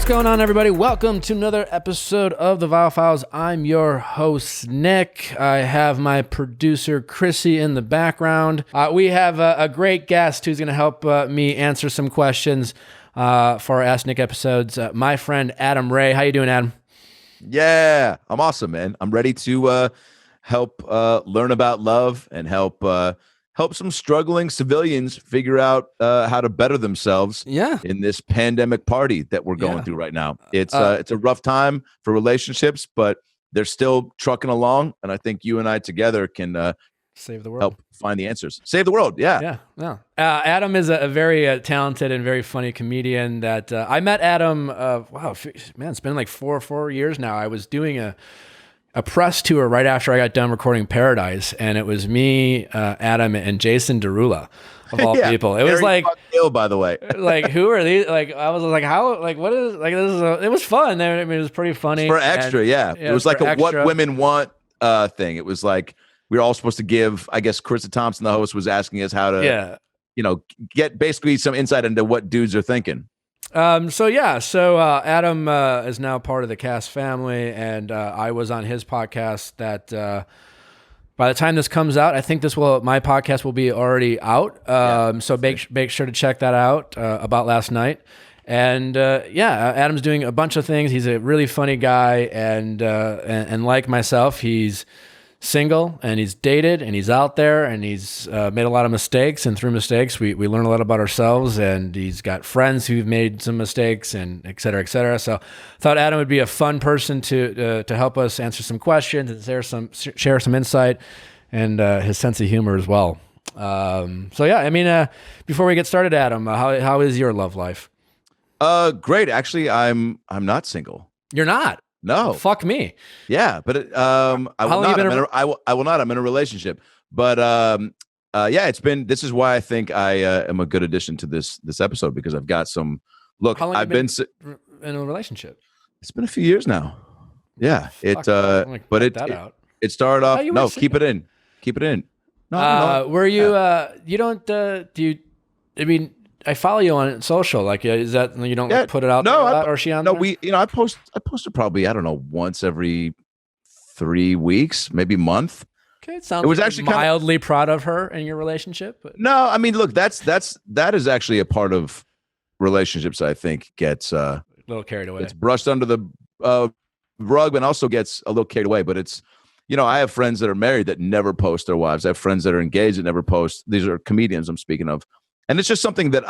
going on, everybody? Welcome to another episode of the Viall Files. I'm your host, Nick. I have my producer, Chrissy, in the background. We have a great guest who's going to help me answer some questions for our Ask Nick episodes. My friend, Adam Ray. How you doing, Adam? Yeah, I'm awesome, man. I'm ready to help learn about love and help some struggling civilians figure out how to better themselves in this pandemic party that we're going through right now. It's a rough time for relationships, but they're still trucking along, and I think you and I together can save the world, help find the answers. Save the world, yeah. Adam is a very talented and very funny comedian that I met Adam, it's been like four years now. I was doing a press tour right after I got done recording Paradise, and it was me, Adam, and Jason Derulo, of all people. It was like, ill, by the way. Like, who are these? Like, I was like, how? Like, what is? Like, this is. It was fun. I mean, it was pretty funny. For extra, it was like a extra. What women want thing. It was like we were all supposed to give. I guess Krista Thompson, the host, was asking us how to, get basically some insight into what dudes are thinking. So Adam is now part of the cast family, and I was on his podcast that by the time this comes out, I think my podcast will be already out. So make sure to check that out about last night. And Adam's doing a bunch of things. He's a really funny guy, and like myself, he's single, and he's dated, and he's out there, and he's made a lot of mistakes, and through mistakes we learn a lot about ourselves, and he's got friends who've made some mistakes, and et cetera, et cetera. So I thought Adam would be a fun person to help us answer some questions and share some insight and his sense of humor as well. Before we get started, Adam, how is your love life? Great. Actually, I'm not single. You're not? No. Fuck me. Yeah, but I will not. I will not. I'm in a relationship. But this is why I think I am a good addition to this episode, because I've got some. Look, I've been in a relationship. It's been a few years now. Yeah, it started off. No, keep it in. Keep it in. No. Were you? You don't. Do you? I mean, I follow you on social. Like, is that you don't put it out? No, or is she on? No, there? I posted probably, I don't know, once every 3 weeks, maybe a month. Okay, it was actually mildly proud of her in your relationship. But. No, I mean, look, that is actually a part of relationships. I think gets a little carried away. It's brushed under the rug, and also gets a little carried away. But it's, I have friends that are married that never post their wives. I have friends that are engaged that never post. These are comedians I'm speaking of. And it's just something that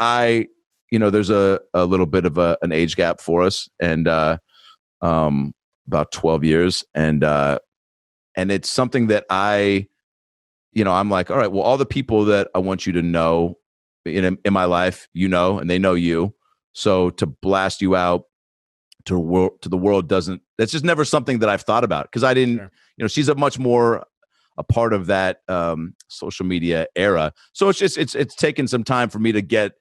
there's a little bit of an age gap for us, and about 12 years. And it's something that I'm like, all right, well, all the people that I want you to know in my life, and they know you. So to blast you out to the world that's just never something that I've thought about, because I didn't, she's a much more a part of that social media era. So it's taken some time for me to get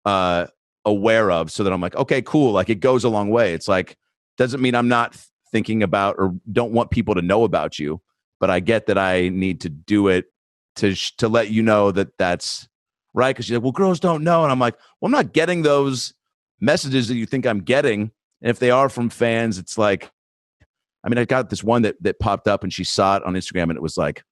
aware of, so that I'm like, okay, cool. Like, it goes a long way. It's like, doesn't mean I'm not thinking about or don't want people to know about you, but I get that I need to do it to let you know that that's right. Because you're like, well, girls don't know. And I'm like, well, I'm not getting those messages that you think I'm getting. And if they are from fans, it's like, I mean, I got this one that popped up, and she saw it on Instagram, and it was like,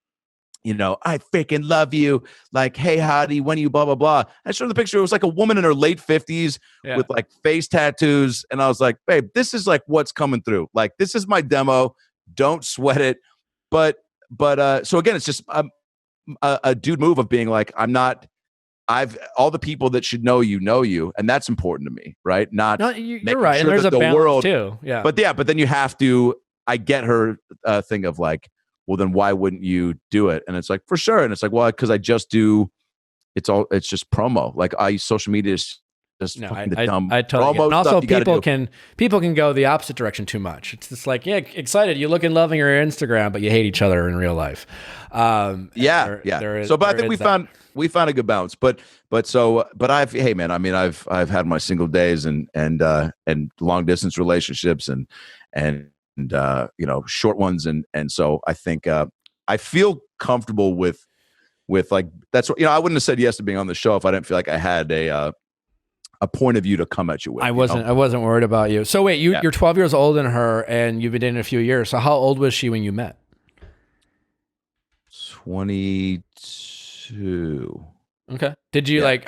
I freaking love you. Like, hey, hottie, when are you, blah, blah, blah. I showed the picture. It was like a woman in her late 50s with like face tattoos. And I was like, babe, this is like what's coming through. Like, this is my demo. Don't sweat it. But so again, it's just a dude move of being like, all the people that should know you, and that's important to me, right? You're right. Sure, and there's a balance too. Yeah. But then you have to. I get her thing of like, well, then why wouldn't you do it? And it's like, for sure. And it's like, well, because I just do. It's just promo. Like, social media is just I dumb totally get it. promo And also, stuff people can go the opposite direction too much. It's just like, yeah, excited, you look and loving your Instagram, but you hate each other in real life. But I think we found a good balance. But I've had my single days and long distance relationships and short ones, and so I think I feel comfortable with like, that's what, I wouldn't have said yes to being on the show if I didn't feel like I had a point of view to come at you with. I wasn't worried about you. So wait, you're 12 years older than her, and you've been dating a few years. So how old was she when you met? 22. Okay. Did you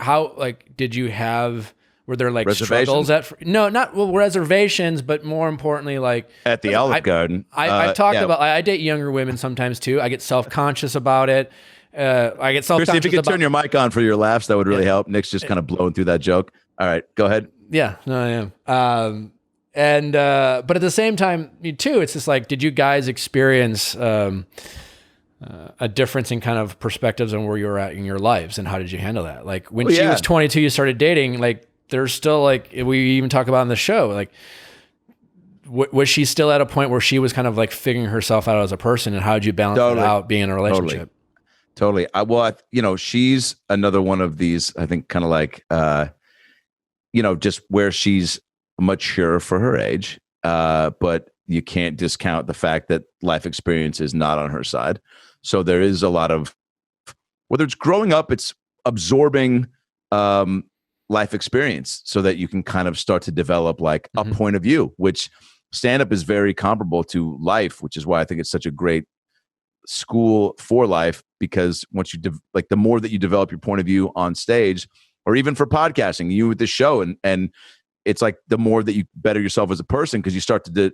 did you have, were there like Reservations? struggles no, not reservations, but more importantly, like At the Olive Garden. I've talked about, I date younger women sometimes too. I get self-conscious about it. I get self-conscious. Christy, if you could turn your mic on for your laughs, that would really help. Nick's just kind of blowing through that joke. All right, go ahead. Yeah, no, I am. But at the same time, too, it's just like, did you guys experience a difference in kind of perspectives on where you were at in your lives, and how did you handle that? Like when she was 22, you started dating. Like there's still, like we even talk about in the show, like was she still at a point where she was kind of like figuring herself out as a person, and how did you balance it out being in a relationship? Totally. She's another one of these, I think, kind of like, just where she's mature for her age, but you can't discount the fact that life experience is not on her side. So there is a lot of, whether it's growing up, it's absorbing life experience so that you can kind of start to develop like a point of view, which stand-up is very comparable to life, which is why I think it's such a great school for life, because once you the more that you develop your point of view on stage, or even for podcasting, you with this show, and it's like the more that you better yourself as a person, because you start to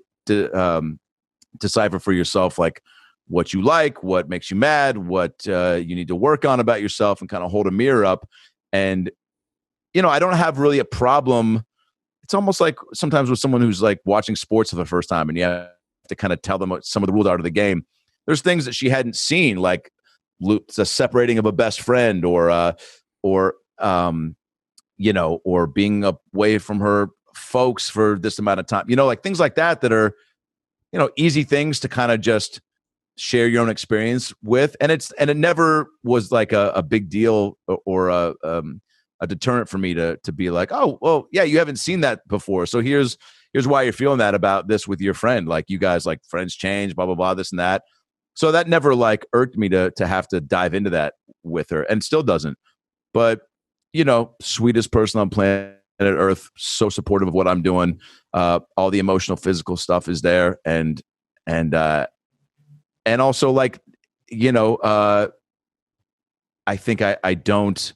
decipher for yourself like what you like, what makes you mad, what you need to work on about yourself, and kind of hold a mirror up. And I don't have really a problem. It's almost like sometimes with someone who's like watching sports for the first time, and you have to kind of tell them what some of the rules are of the game. There's things that she hadn't seen, like the separating of a best friend, or being away from her folks for this amount of time. Like things like that are, easy things to kind of just share your own experience with. And it never was like a big deal or a deterrent for me to be like, oh, well, yeah, you haven't seen that before. So here's why you're feeling that about this with your friend. Like you guys, like friends change, blah, blah, blah, this and that. So that never like irked me to have to dive into that with her, and still doesn't. But, sweetest person on planet Earth, so supportive of what I'm doing. All the emotional, physical stuff is there. And also like, I think I don't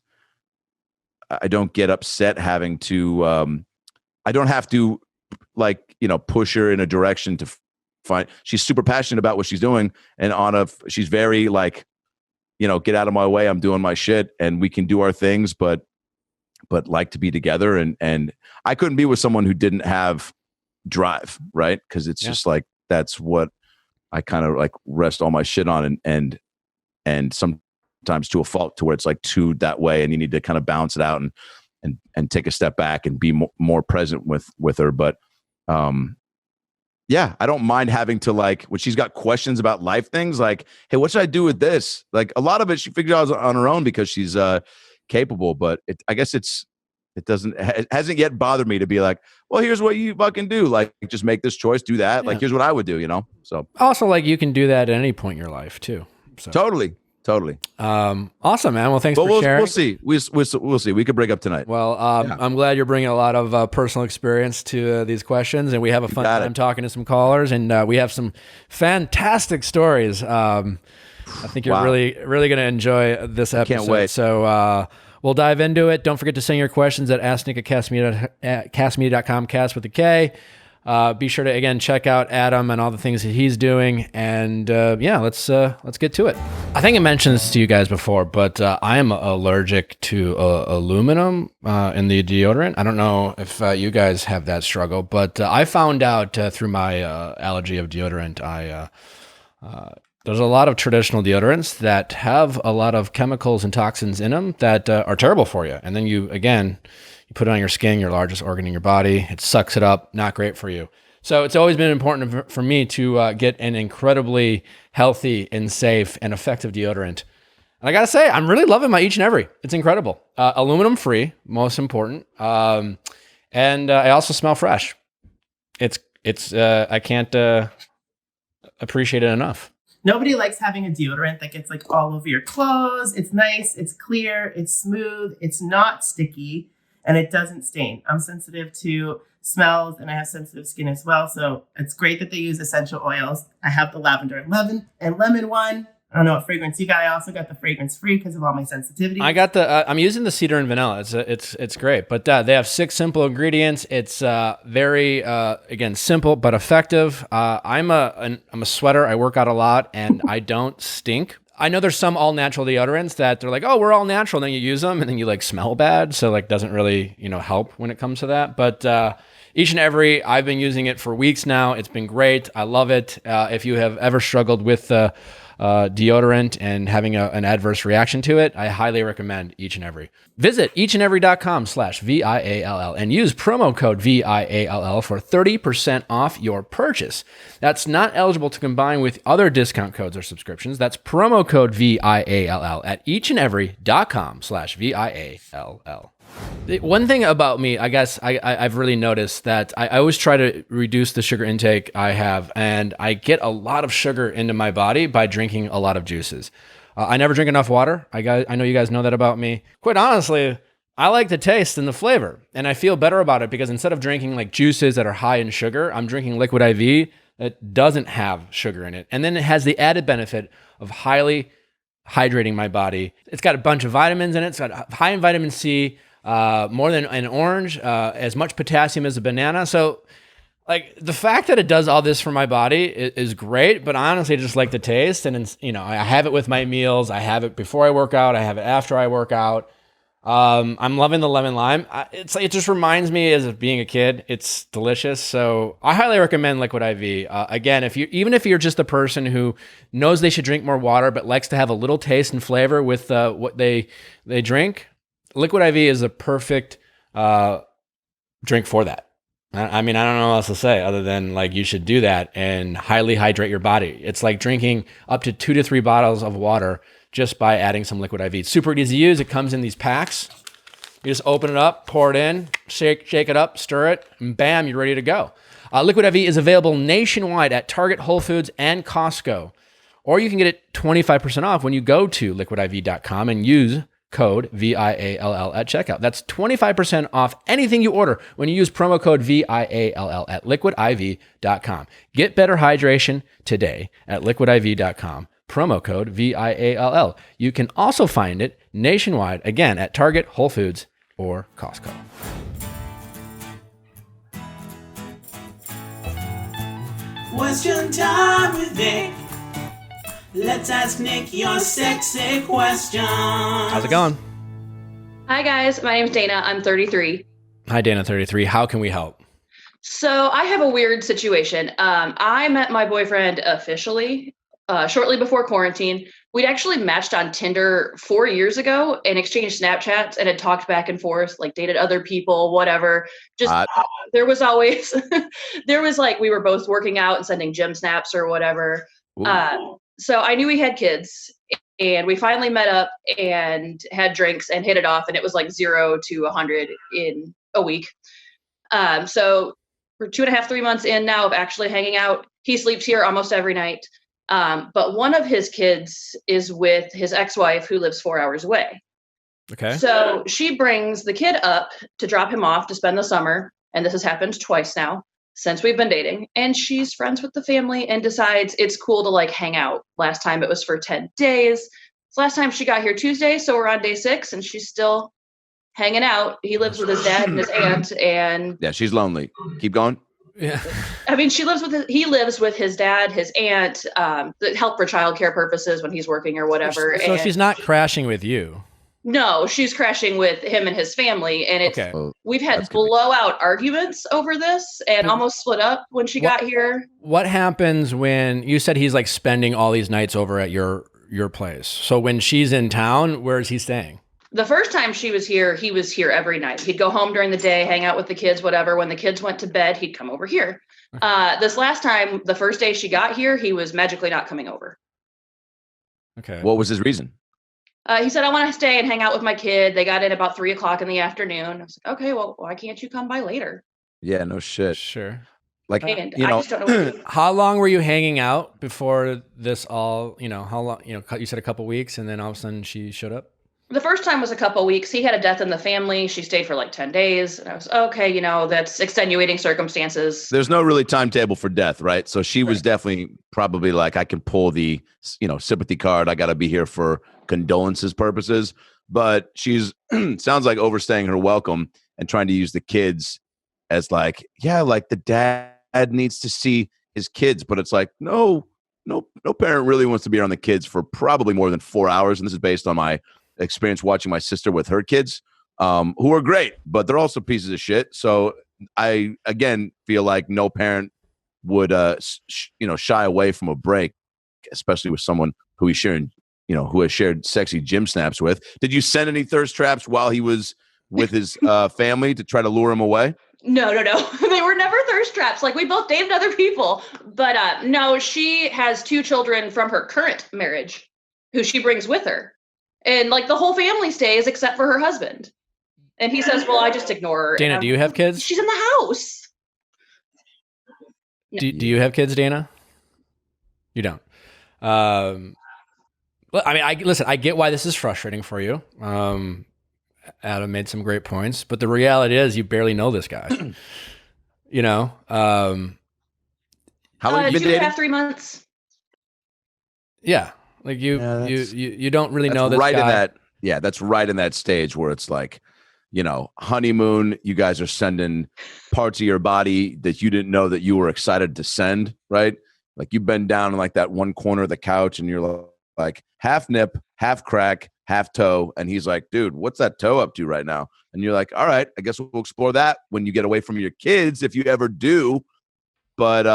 get upset having to, I don't have to like, push her in a direction to find. She's super passionate about what she's doing, and she's very like, get out of my way, I'm doing my shit, and we can do our things, but like to be together. And I couldn't be with someone who didn't have drive, right? Because it's just like, that's what I kind of like rest all my shit on, and sometimes to a fault, to where it's like too that way, and you need to kind of balance it out and take a step back and be more present with her. But I don't mind having to, like, when she's got questions about life things, like, hey, what should I do with this? Like a lot of it she figured out on her own because she's capable, but it hasn't yet bothered me to be like, well, here's what you fucking do. Like, just make this choice, do that. Yeah. Like, here's what I would do, So also, like, you can do that at any point in your life too. So. Totally. Awesome, man. Well, thanks for sharing. We'll see. We'll see. We could break up tonight. Well, I'm glad you're bringing a lot of personal experience to these questions, and we have a fun time talking to some callers, and we have some fantastic stories. I think you're really, really going to enjoy this episode. Can't wait. So we'll dive into it. Don't forget to send your questions at asknick@castmedia.com, cast with a K. Be sure to, again, check out Adam and all the things that he's doing. And let's get to it. I think I mentioned this to you guys before, but I am allergic to aluminum in the deodorant. I don't know if you guys have that struggle, but I found out through my allergy of deodorant, there's a lot of traditional deodorants that have a lot of chemicals and toxins in them that are terrible for you. And then you put it on your skin, your largest organ in your body. It sucks it up. Not great for you. So it's always been important for me to get an incredibly healthy and safe and effective deodorant. And I got to say, I'm really loving my Each and Every. It's incredible. Aluminum free, most important. And I also smell fresh. It's I can't appreciate it enough. Nobody likes having a deodorant that gets like all over your clothes. It's nice. It's clear. It's smooth. It's not sticky. and it doesn't stain. I'm sensitive to smells and I have sensitive skin as well. So it's great that they use essential oils. I have the lavender and lemon one. I don't know what fragrance you got. I also got the fragrance free because of all my sensitivity. I got the. I'm using the cedar and vanilla. It's great. But they have 6 simple ingredients. It's very again simple but effective. I'm a sweater. I work out a lot and I don't stink. I know there's some all natural deodorants that they're like, oh, we're all natural. And then you use them and then you like smell bad. So like doesn't really help when it comes to that. But Each and Every, I've been using it for weeks now. It's been great. I love it. If you have ever struggled with deodorant and having an adverse reaction to it, I highly recommend Each and Every. Visit eachandevery.com/VIALL and use promo code VIALL for 30% off your purchase. That's not eligible to combine with other discount codes or subscriptions. That's promo code VIALL at eachandevery.com/VIALL. One thing about me, I guess I've really noticed that I always try to reduce the sugar intake I have, and I get a lot of sugar into my body by drinking a lot of juices. I never drink enough water. I know you guys know that about me. Quite honestly, I like the taste and the flavor, and I feel better about it because instead of drinking like juices that are high in sugar, I'm drinking liquid IV that doesn't have sugar in it. And then it has the added benefit of highly hydrating my body. It's got a bunch of vitamins in it. It's got high in vitamin C, more than an orange, as much potassium as a banana. So like the fact that it does all this for my body is great, but honestly, I just like the taste. And it's, I have it with my meals. I have it before I work out. I have it after I work out. I'm loving the lemon lime. It just reminds me as of being a kid. It's delicious. So I highly recommend Liquid IV. Again, even if you're just a person who knows they should drink more water, but likes to have a little taste and flavor with what they drink, Liquid IV is a perfect drink for that. I mean, I don't know what else to say other than like you should do that and highly hydrate your body. It's like drinking up to 2 to 3 bottles of water just by adding some Liquid IV. It's super easy to use. It comes in these packs. You just open it up, pour it in, shake it up, stir it, and bam, you're ready to go. Liquid IV is available nationwide at Target, Whole Foods, and Costco. Or you can get it 25% off when you go to liquidiv.com and use code VIALL at checkout. That's 25% off anything you order when you use promo code VIALL at liquidiv.com. Get better hydration today at liquidiv.com. Promo code VIALL. You can also find it nationwide, again, at Target, Whole Foods, or Costco. Question time with Nick. Let's ask Nick your sexy question. How's it going? Hi, guys. My name's Dana. I'm 33. Hi, Dana, 33. How can we help? So I have a weird situation. I met my boyfriend officially shortly before quarantine. We'd actually matched on Tinder 4 years ago and exchanged Snapchats and had talked back and forth, like dated other people, whatever. Just there was always, there was like, we were both working out and sending gym snaps or whatever. So I knew we had kids and we finally met up and had drinks and hit it off. And it was like 0 to 100 in a week. So we're 2.5, 3 months in now of actually hanging out. He sleeps here almost every night. But one of his kids is with his ex-wife who lives 4 hours away. Okay. So she brings the kid up to drop him off to spend the summer. And this has happened twice now since we've been dating. And she's friends with the family and decides it's cool to like hang out. Last time it was for 10 days. So last time she got here Tuesday. So we're on day 6 and she's still hanging out. He lives with his dad and his aunt. And yeah, she's lonely. Keep going. Yeah. I mean, he lives with his dad, his aunt, that help for childcare purposes when he's working or whatever. So she's not crashing with you. No, she's crashing with him and his family. And it's, we've had blowout arguments over this and almost split up when she got here. What happens when you said he's like spending all these nights over at your place? So when she's in town, where is he staying? The first time she was here, he was here every night. He'd go home during the day, hang out with the kids, whatever. When the kids went to bed, he'd come over here. This last time, the first day she got here, he was magically not coming over. Okay. What was his reason? He said, I want to stay and hang out with my kid. They got in about 3 o'clock in the afternoon. I was like, okay, well, why can't you come by later? Yeah, no shit. Sure. Like, and I just don't know what to do. How long were you hanging out before this all, how long, you said a couple weeks and then all of a sudden she showed up? The first time was a couple weeks. He had a death in the family. She stayed for like 10 days. And I was, okay, that's extenuating circumstances. There's no really timetable for death, right? So she was definitely probably like, I can pull the, sympathy card. I got to be here for condolences purposes. But she's sounds like overstaying her welcome and trying to use the kids as like, yeah, like the dad needs to see his kids. But it's like, no parent really wants to be around the kids for probably more than 4 hours. And this is based on my experience watching my sister with her kids, who are great, but they're also pieces of shit. So I, again, feel like no parent would, shy away from a break, especially with someone who he's sharing, who has shared sexy gym snaps with. Did you send any thirst traps while he was with his family to try to lure him away? No. They were never thirst traps. Like, we both dated other people. But no, she has 2 children from her current marriage who she brings with her. And like the whole family stays except for her husband. And he says, well, I just ignore her. Dana, do you have kids? She's in the house. Do you have kids, Dana? You don't. I mean, I get why this is frustrating for you. Adam made some great points, but the reality is you barely know this guy. How long have you been dating? 2.5, 3 months. Yeah. Like you don't really know this right guy. In that, yeah, that's right in that stage where it's like, honeymoon, you guys are sending parts of your body that you didn't know that you were excited to send, right? Like you bend down in like that one corner of the couch and you're like half nip, half crack, half toe. And he's like, dude, what's that toe up to right now? And you're like, all right, I guess we'll explore that when you get away from your kids, if you ever do. But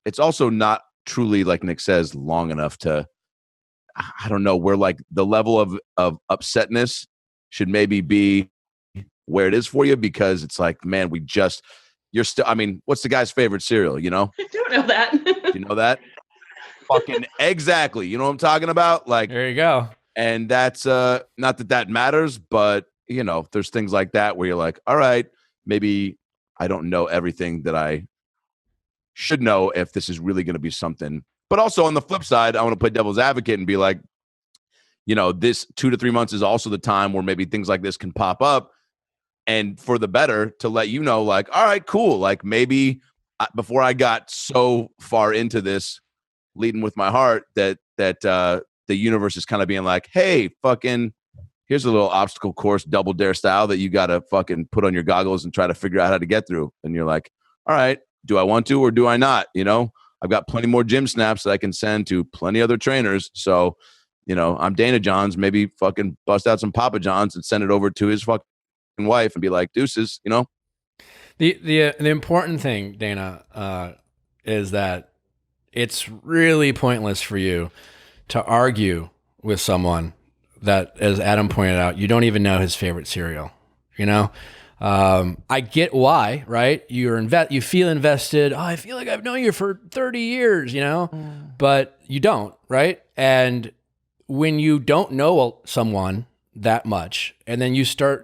it's also not truly, like Nick says, long enough to, I don't know, where like the level of upsetness should maybe be where it is for you, because it's like, man, you're still, I mean, what's the guy's favorite cereal, I don't know that. Do you know that? Fucking exactly. You know what I'm talking about? Like, there you go. And that's not that matters, but there's things like that where you're like, all right, maybe I don't know everything that I should know if this is really going to be something. But also on the flip side, I want to play devil's advocate and be like, this 2 to 3 months is also the time where maybe things like this can pop up, and for the better to let you know, like, all right, cool. Like maybe before I got so far into this leading with my heart that the universe is kind of being like, hey, fucking, here's a little obstacle course, double dare style that you got to fucking put on your goggles and try to figure out how to get through. And you're like, all right, do I want to or do I not? I've got plenty more gym snaps that I can send to plenty other trainers. So, I'm Dana Johns, maybe fucking bust out some Papa Johns and send it over to his fucking wife and be like, deuces, The important thing, Dana, is that it's really pointless for you to argue with someone that, as Adam pointed out, you don't even know his favorite cereal. I get why, right? You feel invested. Oh, I feel like I've known you for 30 years, but you don't, right? And when you don't know someone that much, and then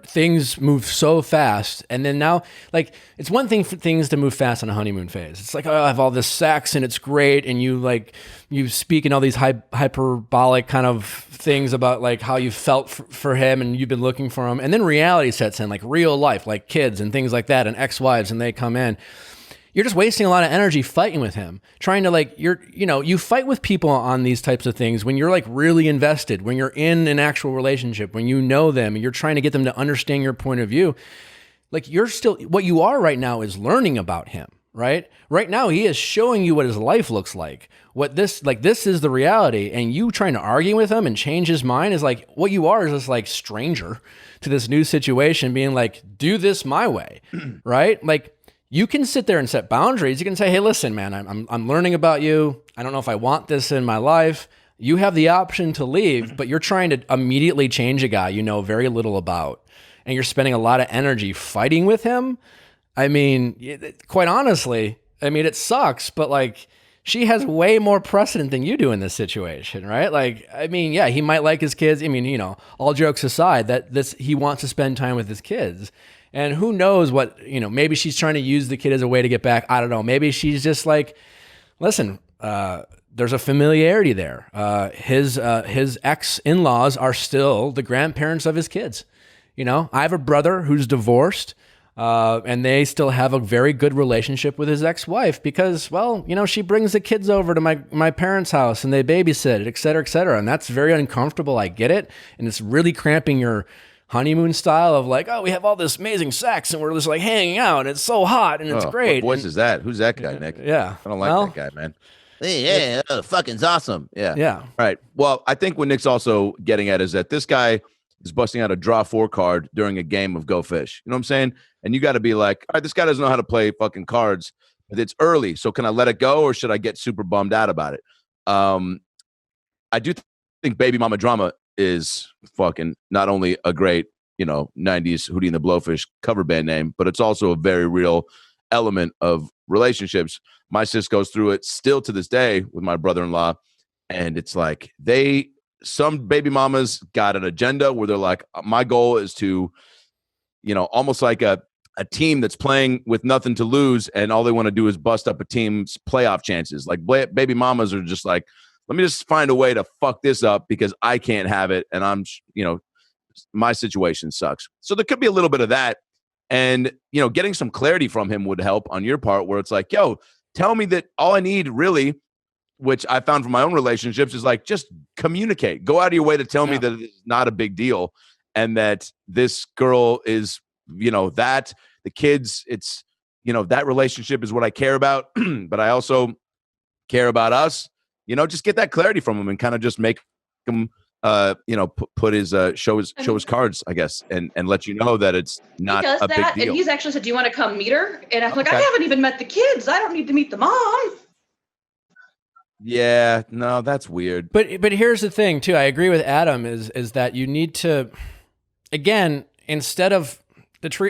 things move so fast, and then now, like, it's one thing for things to move fast on a honeymoon phase. It's like, oh, I have all this sex and it's great, and you speak in all these hyperbolic kind of things about like how you felt for him and you've been looking for him, and then reality sets in, like real life, like kids and things like that, and ex-wives, and they come in. You're just wasting a lot of energy fighting with him, trying to you fight with people on these types of things when you're like really invested, when you're in an actual relationship, when you know them and you're trying to get them to understand your point of view. Like, you're still, what you are right now is learning about him, right? Right now, he is showing you what his life looks like. This is the reality, and you trying to argue with him and change his mind is like, what you are is this like stranger to this new situation being like, do this my way, right? Like, you can sit there and set boundaries. You can say, hey, listen, man, I'm learning about you. I don't know if I want this in my life. You have the option to leave, but you're trying to immediately change a guy you know very little about, and you're spending a lot of energy fighting with him. I mean, quite honestly, it sucks, but like, she has way more precedent than you do in this situation, right? Like, yeah, he might like his kids. All jokes aside, he wants to spend time with his kids. And who knows what, maybe she's trying to use the kid as a way to get back. I don't know. Maybe she's just like, listen, there's a familiarity there. His ex-in-laws are still the grandparents of his kids. You know, I have a brother who's divorced, and they still have a very good relationship with his ex-wife because, well, you know, she brings the kids over to my parents' house and they babysit, et cetera, et cetera. And that's very uncomfortable. I get it. And it's really cramping your honeymoon style of like, oh, we have all this amazing sex and we're just like hanging out. And it's so hot and it's great. What voice is that? Who's that guy, Nick? Yeah. I don't like that guy, man. Hey, yeah, fucking's awesome. Yeah. Yeah. All right. Well, I think what Nick's also getting at is that this guy is busting out a draw 4 card during a game of Go Fish. You know what I'm saying? And you got to be like, all right, this guy doesn't know how to play fucking cards, but it's early. So can I let it go or should I get super bummed out about it? I do think Baby Mama Drama is fucking not only a great, you know, 90s Hootie and the Blowfish cover band name, but it's also a very real element of relationships. My sis goes through it still to this day with my brother-in-law. And it's like some baby mamas got an agenda where they're like, my goal is to, you know, almost like a team that's playing with nothing to lose. And all they want to do is bust up a team's playoff chances. Like baby mamas are just like, let me just find a way to fuck this up because I can't have it. And I'm, you know, my situation sucks. So there could be a little bit of that. And, you know, getting some clarity from him would help on your part where it's like, yo, tell me that all I need really, which I found from my own relationships, is like, just communicate. Go out of your way to tell me that it's not a big deal and that this girl is, you know, that the kids, it's, you know, that relationship is what I care about, but I also care about us. You know, just get that clarity from him and kind of just make him, you know, put his show his cards, I guess, and let you know that it's not a big deal. And he's actually said, "Do you want to come meet her?" And I'm like, "I haven't even met the kids. I don't need to meet the mom." Yeah, no, that's weird. But here's the thing too. I agree with Adam is that you need to, again, instead of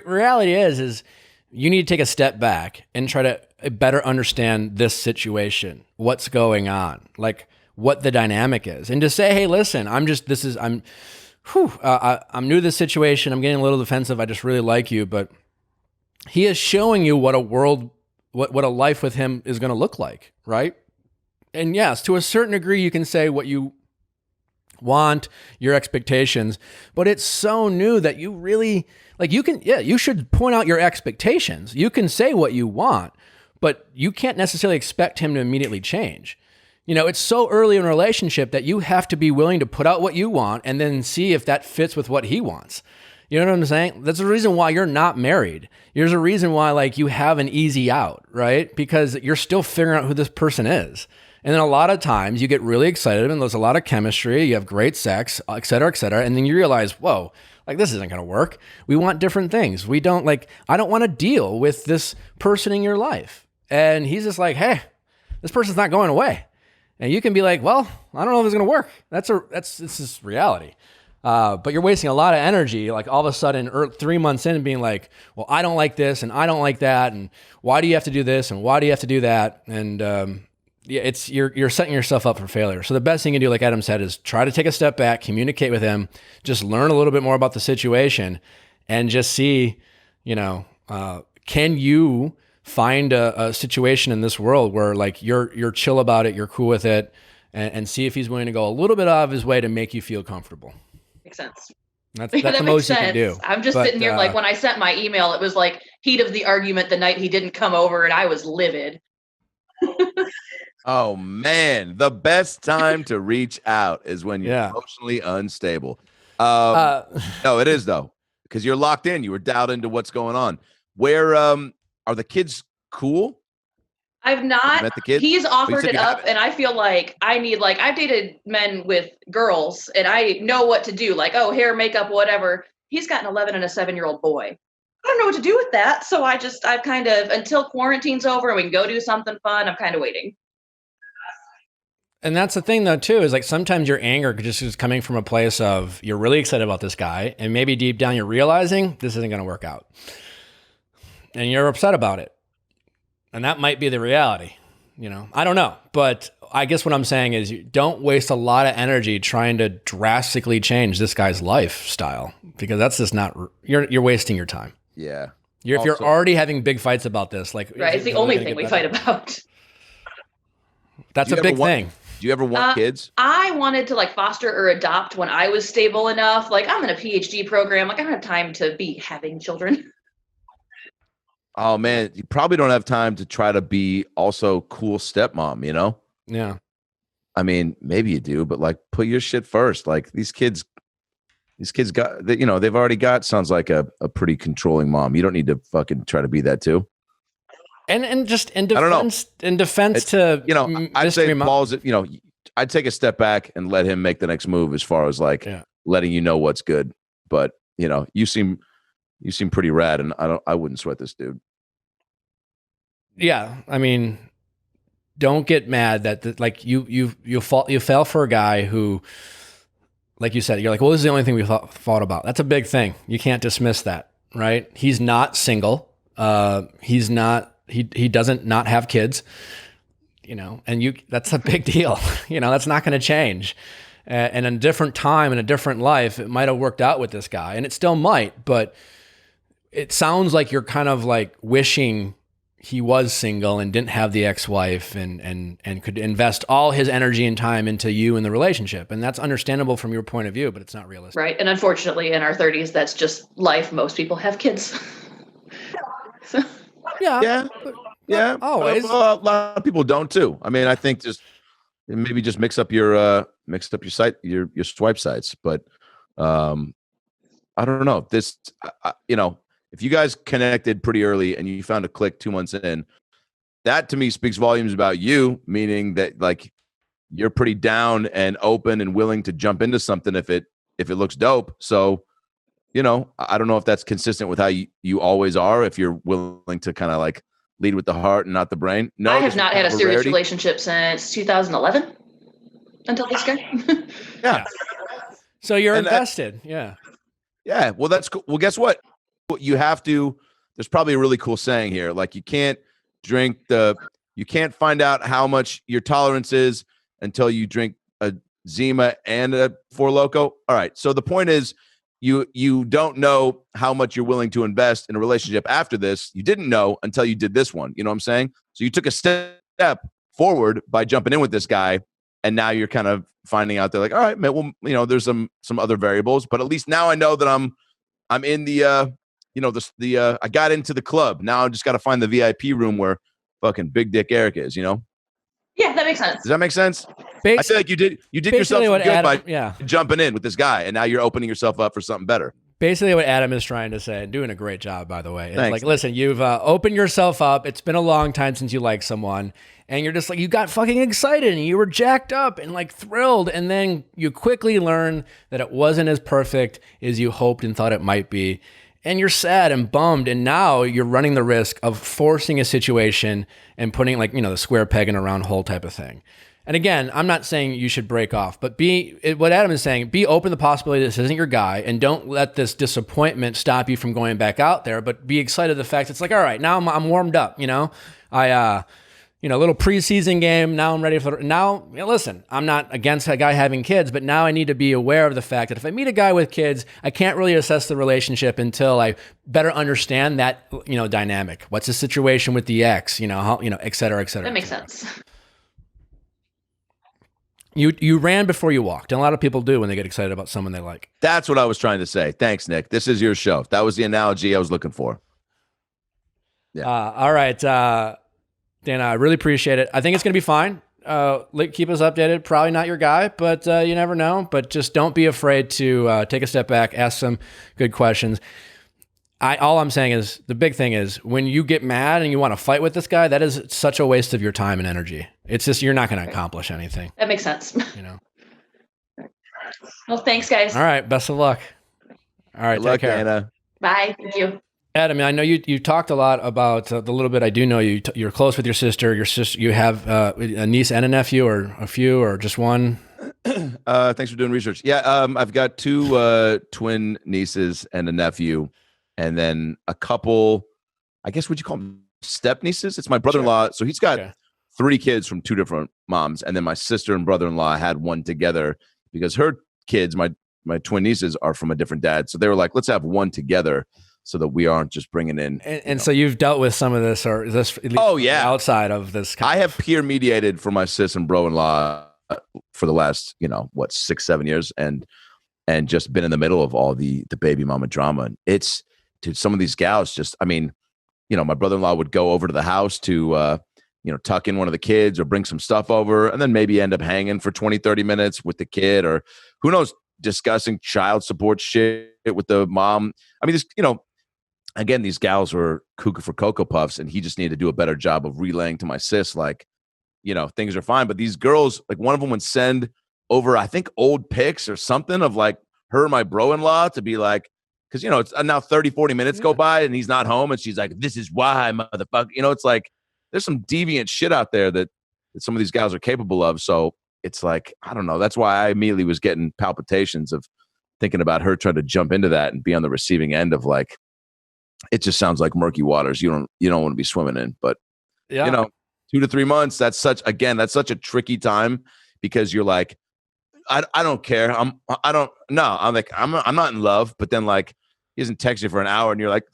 reality is you need to take a step back and try to better understand this situation, what's going on, like what the dynamic is, and to say, hey, listen, I'm new to this situation. I'm getting a little defensive. I just really like you, but he is showing you what a life with him is going to look like, right? And yes, to a certain degree, you can say what you want, your expectations, but it's so new that you really, like, you should point out your expectations. You can say what you want, but you can't necessarily expect him to immediately change. You know, it's so early in a relationship that you have to be willing to put out what you want and then see if that fits with what he wants. You know what I'm saying? That's the reason why you're not married. There's a reason why, like, you have an easy out, right? Because you're still figuring out who this person is. And then a lot of times you get really excited and there's a lot of chemistry, you have great sex, et cetera, and then you realize, whoa, like, this isn't going to work. We want different things. I don't want to deal with this person in your life. And he's just like, hey, this person's not going away. And you can be like, well, I don't know if it's going to work. This is reality. But you're wasting a lot of energy, like all of a sudden 3 months in and being like, well, I don't like this and I don't like that. And why do you have to do this? And why do you have to do that? And, you're setting yourself up for failure. So the best thing you can do, like Adam said, is try to take a step back, communicate with him, just learn a little bit more about the situation and just see, you know, can you find a situation in this world where, like, you're chill about it, you're cool with it, and see if he's willing to go a little bit out of his way to make you feel comfortable. Makes sense. That's the most you can do. I'm just sitting here, like, when I sent my email, it was like heat of the argument the night he didn't come over, and I was livid. Oh man, the best time to reach out is when you're emotionally unstable. No, it is though, because you're locked in. You were dialed into what's going on. Where are the kids cool? I've not met the kids? He's offered it up, and I feel like I've dated men with girls, and I know what to do. Like, oh, hair, makeup, whatever. He's got an 11 and a 7-year-old boy. I don't know what to do with that. So I've kind of, until quarantine's over and we can go do something fun, I'm kind of waiting. And that's the thing, though, too, is like sometimes your anger just is coming from a place of you're really excited about this guy, and maybe deep down you're realizing this isn't going to work out. And you're upset about it. And that might be the reality. You know, I don't know. But I guess what I'm saying is you don't waste a lot of energy trying to drastically change this guy's lifestyle, because that's just not, you're wasting your time. Yeah. If you're already having big fights about this, like, right, it's the only thing we fight about. That's a big thing. Do you ever want kids? I wanted to like foster or adopt when I was stable enough. Like I'm in a PhD program. Like I don't have time to be having children. Oh man, you probably don't have time to try to be also cool stepmom, you know? Yeah. I mean, maybe you do, but like put your shit first. Like these kids got, you know, they've already got, sounds like a pretty controlling mom. You don't need to fucking try to be that too. And just in defense to, you know, I'd say Paul's, you know, I'd take a step back and let him make the next move as far as like letting you know what's good. But you know, you seem pretty rad, and I wouldn't sweat this dude. Yeah, I mean, don't get mad that like you fell for a guy who, like you said, you're like, well, this is the only thing we thought about. That's a big thing. You can't dismiss that, right? He's not single. He's not. He doesn't not have kids, you know, and that's a big deal. You know, that's not going to change. And in a different time, in a different life, it might have worked out with this guy, and it still might, but it sounds like you're kind of like wishing he was single and didn't have the ex-wife and could invest all his energy and time into you and the relationship. And that's understandable from your point of view, but it's not realistic. Right. And unfortunately in our 30s, that's just life. Most people have kids. So. Yeah. Always. A lot of people don't too. I mean, I think maybe just mix up your site, your swipe sites. But I don't know. This, you know, if you guys connected pretty early and you found a click 2 months in, that to me speaks volumes about you, meaning that like you're pretty down and open and willing to jump into something if it looks dope. So, you know, I don't know if that's consistent with how you always are, if you're willing to kind of like lead with the heart and not the brain. No, I have not had a serious relationship since 2011 until this guy. Yeah. So you're invested. Yeah. Well, that's cool. Well, guess what? You have to, there's probably a really cool saying here. Like you can't find out how much your tolerance is until you drink a Zima and a Four Loko. All right. So the point is you don't know how much you're willing to invest in a relationship after this. You didn't know until you did this one. You know what I'm saying? So you took a step forward by jumping in with this guy. And now you're kind of finding out they're like, all right, man, well, you know, there's some other variables, but at least now I know that I'm in the, you know, I got into the club. Now I just got to find the VIP room where fucking Big Dick Eric is, you know? Yeah, that makes sense. Does that make sense? I feel like you did yourself some good by jumping in with this guy, and now you're opening yourself up for something better. Basically what Adam is trying to say, and doing a great job, by the way. It's Thanks. like, listen, you've opened yourself up. It's been a long time since you liked someone, and you're just like, you got fucking excited, and you were jacked up and like thrilled, and then you quickly learn that it wasn't as perfect as you hoped and thought it might be. And you're sad and bummed, and now you're running the risk of forcing a situation and putting like, you know, the square peg in a round hole type of thing. And again, I'm not saying you should break off, but what Adam is saying, be open to the possibility this isn't your guy, and don't let this disappointment stop you from going back out there, but be excited the fact it's like, all right, now I'm warmed up, you know? You know, a little preseason game. Now I'm ready for now. You know, listen, I'm not against a guy having kids, but now I need to be aware of the fact that if I meet a guy with kids, I can't really assess the relationship until I better understand that, you know, dynamic. What's the situation with the ex? You know, how, you know, et cetera, et cetera. That makes sense. You ran before you walked, and a lot of people do when they get excited about someone they like. That's what I was trying to say. Thanks, Nick. This is your show. That was the analogy I was looking for. Yeah. All right. Dan, I really appreciate it. I think it's going to be fine. Keep us updated. Probably not your guy, but you never know. But just don't be afraid to take a step back, ask some good questions. All I'm saying is, the big thing is, when you get mad and you want to fight with this guy, that is such a waste of your time and energy. It's just, you're not going to accomplish anything. That makes sense. You know. Well, thanks, guys. All right. Best of luck. All right. Good luck, take care. Anna. Bye. Thank you. Adam, I know you talked a lot about the little bit I do know you. You're close with your sister. You have a niece and a nephew, or a few, or just one. Thanks for doing research. Yeah, I've got two twin nieces and a nephew, and then a couple. I guess would you call them step nieces? It's my brother-in-law, so he's got 3 kids from 2 different moms, and then my sister and brother-in-law had one together because her kids, my twin nieces, are from a different dad. So they were like, let's have one together. so that we aren't just bringing in. And so you've dealt with some of this, or is this at least outside of this? I have peer mediated for my sis and bro-in-law for the last, 6-7 years, and just been in the middle of all the baby mama drama. And it's, dude, some of these gals just, I mean, my brother-in-law would go over to the house to, tuck in one of the kids or bring some stuff over, and then maybe end up hanging for 20-30 minutes with the kid, or who knows, discussing child support shit with the mom. I mean, this, again, these gals were cuckoo for Cocoa Puffs, and he just needed to do a better job of relaying to my sis, like, things are fine. But these girls, like, one of them would send over, I think, old pics or something of like her and my bro-in-law to be like, because, it's now 30-40 minutes go by and he's not home, and she's like, this is why, motherfucker. It's like, there's some deviant shit out there that some of these guys are capable of. So it's like, I don't know. That's why I immediately was getting palpitations of thinking about her trying to jump into that and be on the receiving end of, like, it just sounds like murky waters you don't want to be swimming in. But 2 to 3 months, that's such a tricky time, because you're like, I don't care. I'm like, I'm not in love. But then, like, he doesn't text you for an hour and you're like,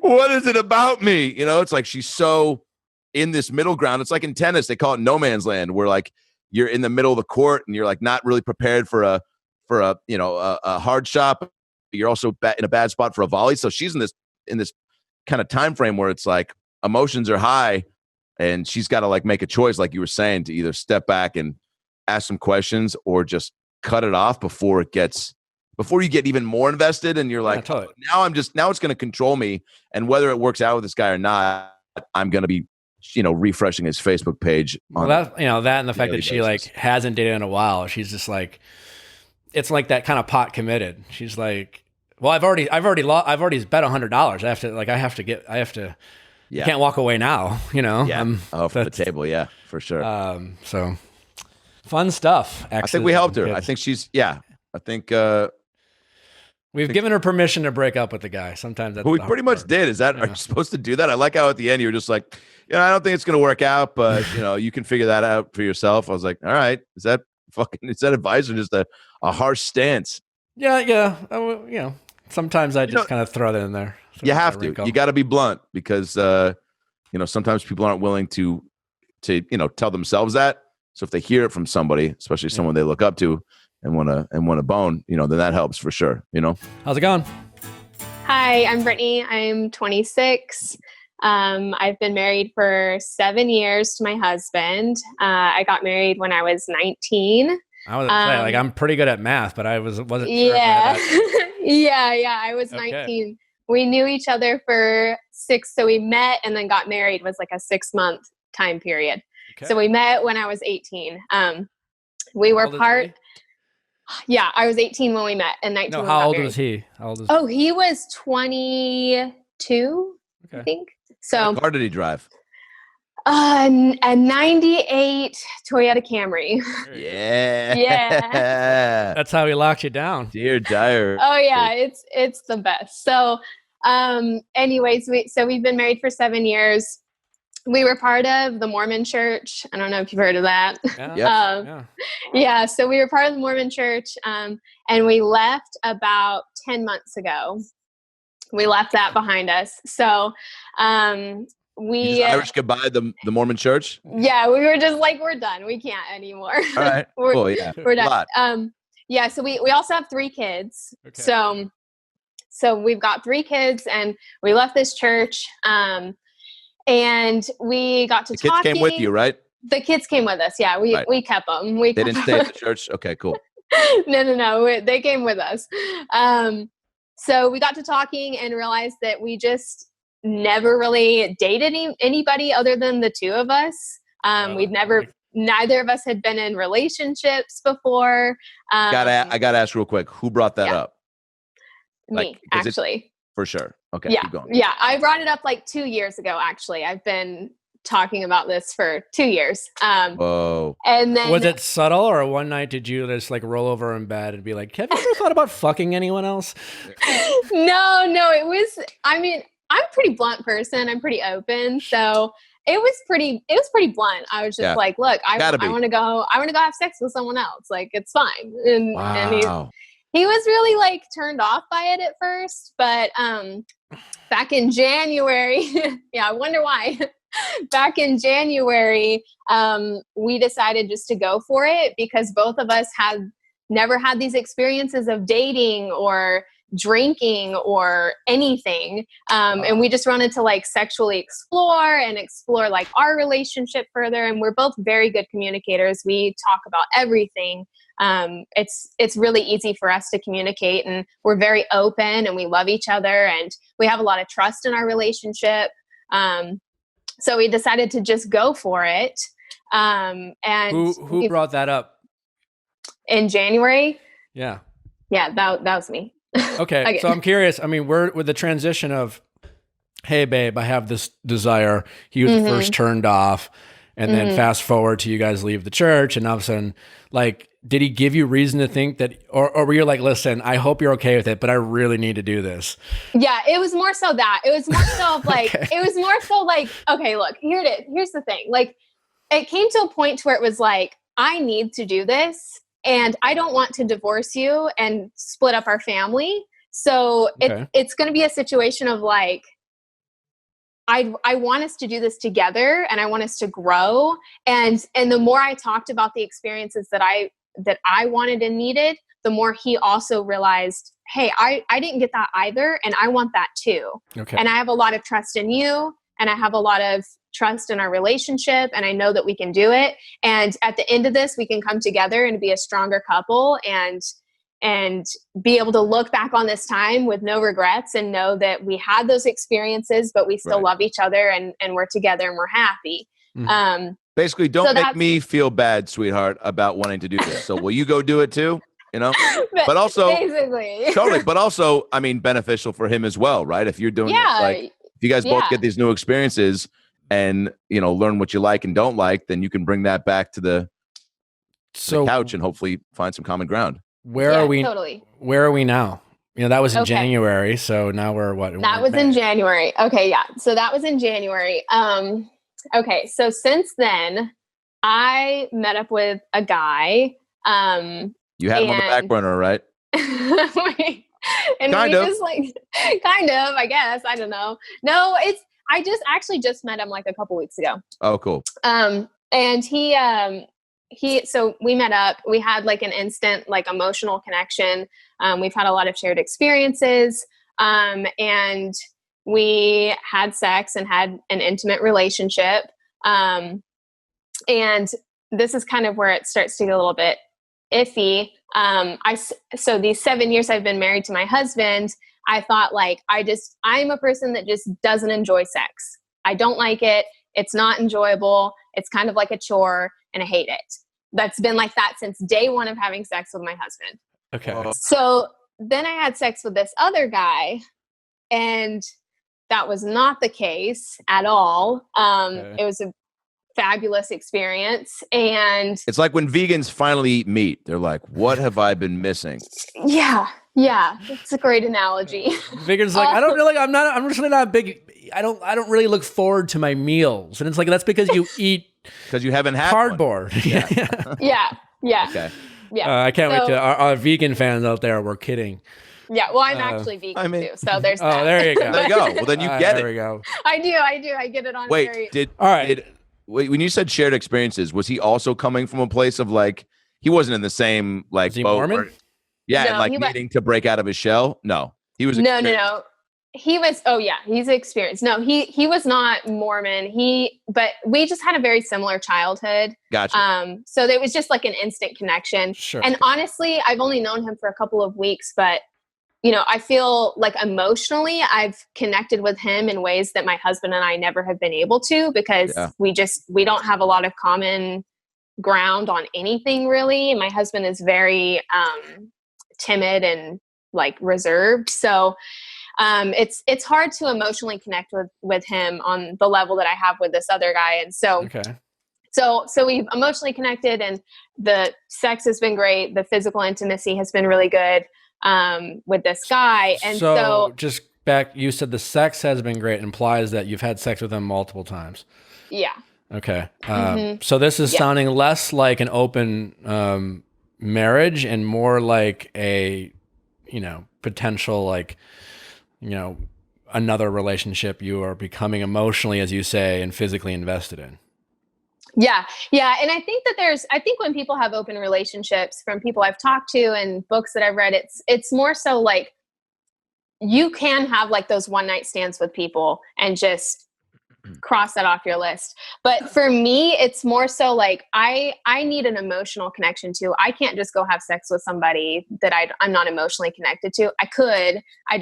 what is it about me? It's like, she's so in this middle ground. It's like in tennis, they call it no man's land, where, like, you're in the middle of the court and you're, like, not really prepared for a hard shot. You're also in a bad spot for a volley. So she's in this kind of time frame where it's like emotions are high, and she's got to, like, make a choice, like you were saying, to either step back and ask some questions or just cut it off before you get even more invested. And you're like, totally. now it's going to control me. And whether it works out with this guy or not, I'm going to be, refreshing his Facebook page. That and the fact that she basis. like hasn't dated in a while. She's just like, it's like that kind of pot committed. She's like, well, I've already bet $100. I have to. Yeah. You can't walk away now. Yeah. For the table. Yeah, for sure. So fun stuff. I think we helped her. I think we've given her permission to break up with the guy. Sometimes that's we pretty much did. Are you supposed to do that? I like how at the end you were just like, I don't think it's going to work out, but you can figure that out for yourself. I was like, all right, is that advice or just a harsh stance? Yeah. Sometimes I just kind of throw that in there. You have to. You got to be blunt, because sometimes people aren't willing to tell themselves that. So if they hear it from somebody, especially someone they look up to and want to bone, then that helps for sure. How's it going? Hi, I'm Brittany. I'm 26. I've been married for 7 years to my husband. I got married when I was 19. I was like, I'm pretty good at math, but I wasn't sure. Yeah. I was 19. We knew each other for 6. So we met and then got married was like a 6-month time period. Okay. So we met when I was 18. We were part. Yeah, I was 18 when we met, and 19 when we got how old married. Was he? How old was Oh, he was 22, okay. I think. So what car did he drive? A 98 Toyota Camry. Yeah. That's how he locked you down. Dear Dyer. Oh yeah, it's the best. So anyways, we've been married for 7 years. We were part of the Mormon church. I don't know if you've heard of that. Yeah. So we were part of the Mormon church, and we left about 10 months ago. We left that behind us. So we Irish goodbye the Mormon church. Yeah, we were just like, we're done. We can't anymore. All right. Cool. Yeah. We're done. Yeah. So we also have 3 kids. Okay. So we've got 3 kids, and we left this church. And we got to talking. The kids came with you, right? The kids came with us. Yeah, we kept them. They didn't stay at the church? Okay, cool. No. They came with us. So we got to talking and realized that we just never really dated anybody other than the 2 of us. Neither of us had been in relationships before. I gotta ask real quick, who brought that up? Me, actually. For sure. Okay, yeah. Keep going. Yeah, I brought it up like 2 years ago, actually. I've been talking about this for 2 years. Whoa. And then was it subtle, or one night did you just like roll over in bed and be like, have you ever thought about fucking anyone else? No, it was, I mean, I'm a pretty blunt person. I'm pretty open. So it was pretty blunt. I was just like, look, I want to go have sex with someone else. Like, it's fine. And he was really like turned off by it at first, but back in January, yeah, I wonder why. Back in January, we decided just to go for it because both of us had never had these experiences of dating or drinking or anything. And we just wanted to like sexually explore like our relationship further. And we're both very good communicators. We talk about everything. It's really easy for us to communicate, and we're very open and we love each other and we have a lot of trust in our relationship. So we decided to just go for it. And who brought that up in January? Yeah, that was me. Okay. So I'm curious. I mean, we're with the transition of, hey babe, I have this desire. He was first turned off. And then fast forward to you guys leave the church, and all of a sudden, like, did he give you reason to think that, or were you like, listen, I hope you're okay with it, but I really need to do this? Yeah, it was more so that. It was more so of like, it was more so like, okay, look, here it is. Here's the thing. Like, it came to a point to where it was like, I need to do this, and I don't want to divorce you and split up our family. So it's going to be a situation of like, I want us to do this together, and I want us to grow. And the more I talked about the experiences that I wanted and needed, the more he also realized, hey, I didn't get that either, and I want that too. Okay. And I have a lot of trust in you, and I have a lot of trust in our relationship, and I know that we can do it. And at the end of this, we can come together and be a stronger couple and be able to look back on this time with no regrets and know that we had those experiences, but we still love each other and we're together and we're happy. Basically, don't make me feel bad, sweetheart, about wanting to do this. So will you go do it too? You know, but also basically totally, but also, I mean, beneficial for him as well, right? If you're doing this, like, if you guys both get these new experiences and, you know, learn what you like and don't like, then you can bring that back to the couch and hopefully find some common ground. Where are we? Totally. Where are we now? You know, that was in January. So now we're what? That was in January. Okay. Yeah. So that was in January. Okay. So since then I met up with a guy. You had him on the back burner, right? And kind of. Just like, kind of, I guess. I don't know. No, I just met him like a couple weeks ago. Oh, cool. And so we met up, we had like an instant, like emotional connection. We've had a lot of shared experiences. And we had sex and had an intimate relationship. And this is kind of where it starts to get a little bit iffy. So these 7 years I've been married to my husband, I thought like, I'm a person that just doesn't enjoy sex. I don't like it. It's not enjoyable. It's kind of like a chore, and I hate it. That's been like that since day one of having sex with my husband. Okay. So then I had sex with this other guy, and that was not the case at all. It was a fabulous experience. And it's like when vegans finally eat meat, they're like, what have I been missing? Yeah. It's a great analogy. Vegans like, I'm really not big. I don't really look forward to my meals. And it's like, that's because you eat because you haven't had cardboard. Yeah. Okay. Yeah. I can't wait to our vegan fans out there. We're kidding. Yeah. Well, I'm actually vegan too. So there's that. Oh, there you go. There you go. Well, then you get it. There we go. I do. I get it on. When you said shared experiences, was he also coming from a place of like, he wasn't in the same like boat? Mormon? And like needing to break out of his shell? No. He was No. He was, he's experienced. No, he was not Mormon. But we just had a very similar childhood. Gotcha. So there was just like an instant connection. Sure. And honestly, I've only known him for a couple of weeks, but you know, I feel like emotionally I've connected with him in ways that my husband and I never have been able to, because we don't have a lot of common ground on anything really. My husband is very timid and like reserved. So it's hard to emotionally connect with him on the level that I have with this other guy. And so, so we've emotionally connected, and the sex has been great. The physical intimacy has been really good with this guy. And so just back, you said the sex has been great, implies that you've had sex with him multiple times. Yeah. Okay. So this is sounding less like an open marriage and more like a potential, like, another relationship you are becoming emotionally, as you say, and physically invested in. Yeah. Yeah. And I think that I think when people have open relationships, from people I've talked to and books that I've read, it's more so like, you can have like those one night stands with people and just cross that off your list. But for me, it's more so like I need an emotional connection to. I can't just go have sex with somebody that I'm not emotionally connected to. I could. I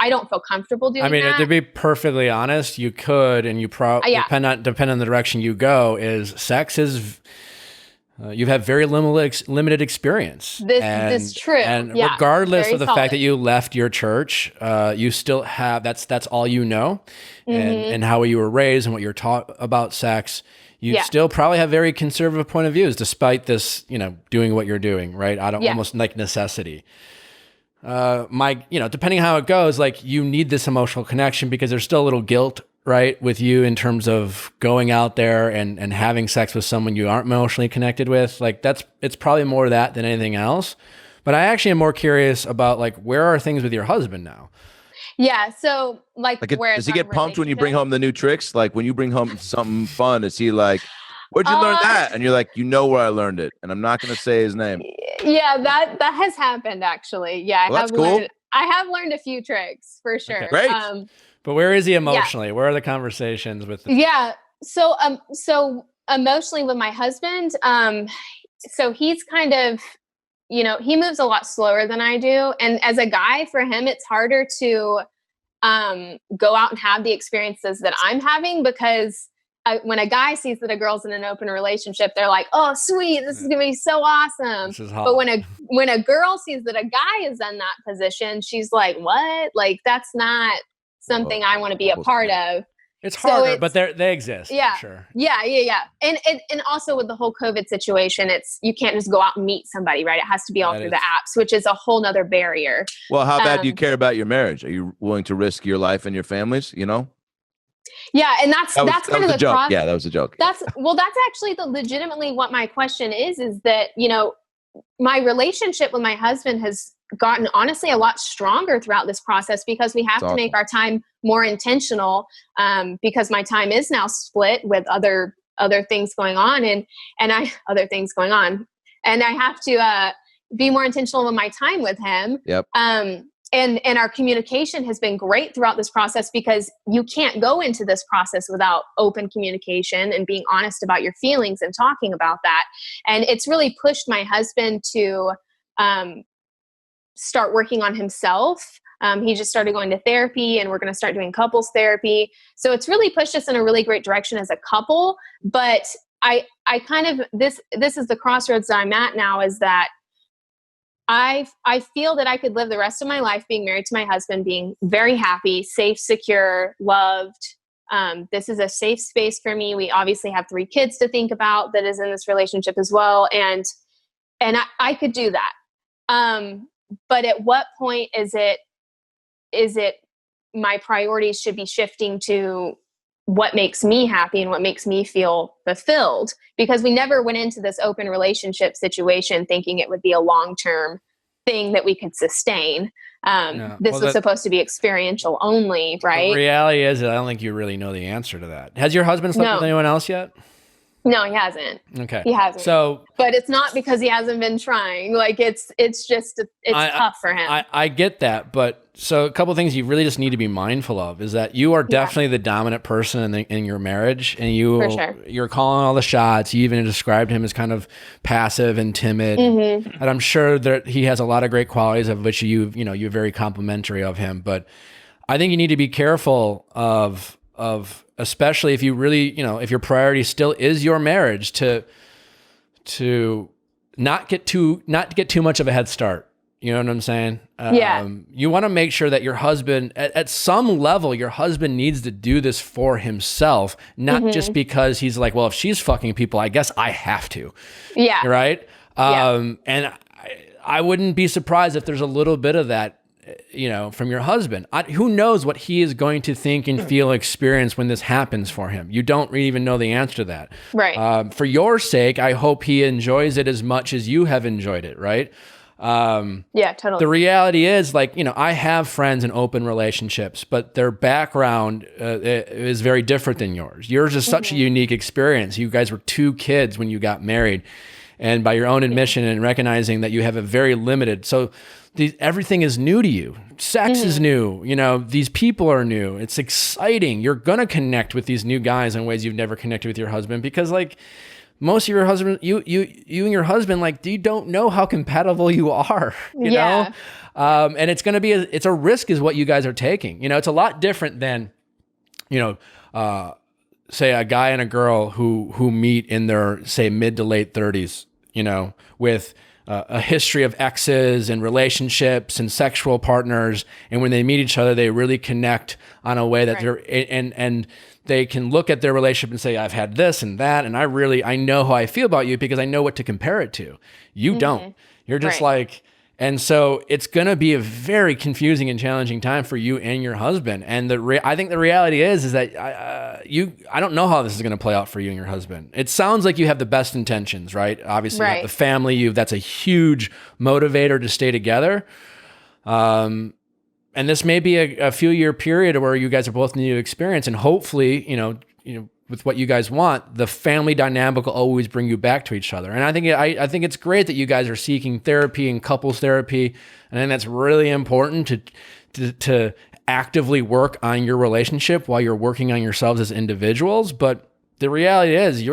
don't feel comfortable doing that. To be perfectly honest, you could, and you probably depend on the direction you go. Is sex is. You've had very limited experience. This is true. And regardless of the fact that you left your church, you still have, that's all you know, and how you were raised and what you're taught about sex. You still probably have very conservative point of views, despite this, doing what you're doing, right? Almost like necessity. Depending on how it goes, like, you need this emotional connection because there's still a little guilt, right, with you in terms of going out there and having sex with someone you aren't emotionally connected with. Like, it's probably more that than anything else. But I actually am more curious about, like, where are things with your husband now? Yeah. So does he get pumped when you bring home the new tricks? Like, when you bring home something fun, is he like, where'd you learn that? And you're like, where I learned it. And I'm not going to say his name. Yeah, that has happened actually. Yeah. Well, that's cool. I have learned a few tricks for sure. Okay, great. But where is he emotionally? Yeah. Where are the conversations with? So emotionally with my husband, so he's kind of, he moves a lot slower than I do. And as a guy, for him, it's harder to go out and have the experiences that I'm having, because when a guy sees that a girl's in an open relationship, they're like, oh, sweet, this is going to be so awesome. This is hot. But when a girl sees that a guy is in that position, she's like, what? Like, that's not something I want to be a part of. It's harder, but they exist. Yeah. Sure. Yeah. And also with the whole COVID situation, you can't just go out and meet somebody, right? It has to be all through the apps, which is a whole nother barrier. Well, how bad do you care about your marriage? Are you willing to risk your life and your family's, Yeah. And that's kind of the joke. Yeah, that was a joke. That's actually legitimately what my question is that, my relationship with my husband has gotten honestly a lot stronger throughout this process, because we have to make our time more intentional, because my time is now split with other things going on and I have to be more intentional with my time with him. Yep. And our communication has been great throughout this process, because you can't go into this process without open communication and being honest about your feelings and talking about that. And it's really pushed my husband to start working on himself. He just started going to therapy, and we're going to start doing couples therapy. So it's really pushed us in a really great direction as a couple. But I kind of, this is the crossroads that I'm at now, is that I feel that I could live the rest of my life being married to my husband, being very happy, safe, secure, loved. This is a safe space for me. We obviously have 3 kids to think about that is in this relationship as well. And I could do that. But at what point is it my priorities should be shifting to what makes me happy and what makes me feel fulfilled? Because we never went into this open relationship situation thinking it would be a long-term thing that we could sustain. This was supposed to be experiential only, right? The reality is that I don't think you really know the answer to that. Has your husband slept with anyone else yet? No, he hasn't. Okay. He hasn't. But it's not because he hasn't been trying. Like, it's tough for him. I get that. But so a couple of things you really just need to be mindful of is that you are definitely the dominant person in your marriage, and you're calling all the shots. You even described him as kind of passive and timid. Mm-hmm. And I'm sure that he has a lot of great qualities, of which you're very complimentary of him. But I think you need to be careful of especially if you really, if your priority still is your marriage, to not get too much of a head start. You know what I'm saying? You want to make sure that your husband, at some level, your husband needs to do this for himself, not just because he's like, well, if she's fucking people, I guess I have to. Yeah. Right? And I wouldn't be surprised if there's a little bit of that, from your husband. Who knows what he is going to think and feel, experience when this happens for him. You don't really even know the answer to that. Right. For your sake, I hope he enjoys it as much as you have enjoyed it, right? Yeah, totally. The reality is, like, you know, I have friends in open relationships, but their background is very different than yours. Yours is such a unique experience. You guys were 2 kids when you got married, and by your own admission and recognizing that you have a very limited, so everything is new to you. Sex is new. You know, these people are new. It's exciting. You're going to connect with these new guys in ways you've never connected with your husband, because like, most of your husband, you and your husband, like, you don't know how compatible you are, you know? And it's going to be, it's a risk is what you guys are taking. You know, it's a lot different than, you know, say a guy and a girl who meet in their, say, mid to late 30s, you know, with a history of exes and relationships and sexual partners. And when they meet each other, they really connect on a way that they're, and they can look at their relationship and say, I've had this and that, and I know how I feel about you because I know what to compare it to. You don't. You're just like, and so it's going to be a very confusing and challenging time for you and your husband. And I think the reality is that I don't know how this is going to play out for you and your husband. It sounds like you have the best intentions, right? Obviously, you have the family, that's a huge motivator to stay together. And this may be a few year period where you guys are both new experience, and hopefully, you know, with what you guys want, the family dynamic will always bring you back to each other. And I think it's great that you guys are seeking therapy and couples therapy, and I think that's really important to actively work on your relationship while you're working on yourselves as individuals. But the reality is,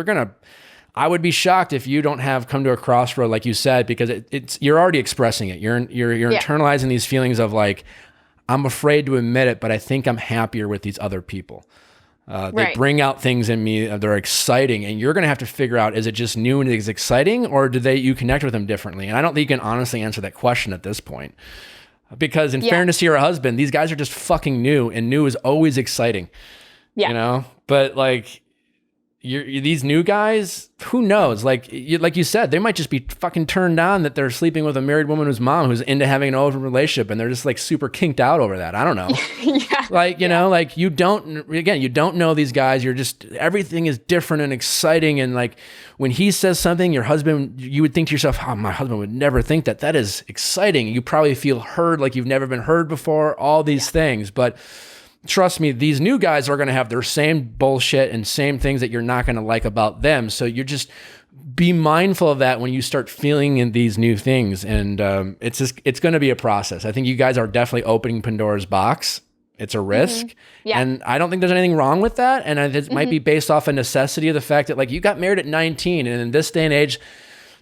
I would be shocked if you don't have come to a crossroad, like you said, because you're already expressing it. You're internalizing these feelings of like, I'm afraid to admit it, but I think I'm happier with these other people. They bring out things in me that are exciting, and you're going to have to figure out, is it just new and is exciting, or do you connect with them differently? And I don't think you can honestly answer that question at this point, because in fairness to your husband, these guys are just fucking new, and new is always exciting. You know, but like, these new guys, who knows? Like you said, they might just be fucking turned on that they're sleeping with a married woman whose mom who's into having an open relationship, and they're just like super kinked out over that. I don't know. Like, you know, like you don't know these guys. You're just, everything is different and exciting. And like, when he says something, your husband, you would think to yourself, oh, my husband would never think that. That is exciting. You probably feel heard like you've never been heard before, all these things. But trust me, these new guys are going to have their same bullshit and same things that you're not going to like about them. So you just be mindful of that when you start feeling in these new things. And it's going to be a process. I think you guys are definitely opening Pandora's box. It's a risk. And I don't think there's anything wrong with that. And it might be based off a necessity of the fact that, like, you got married at 19, and in this day and age,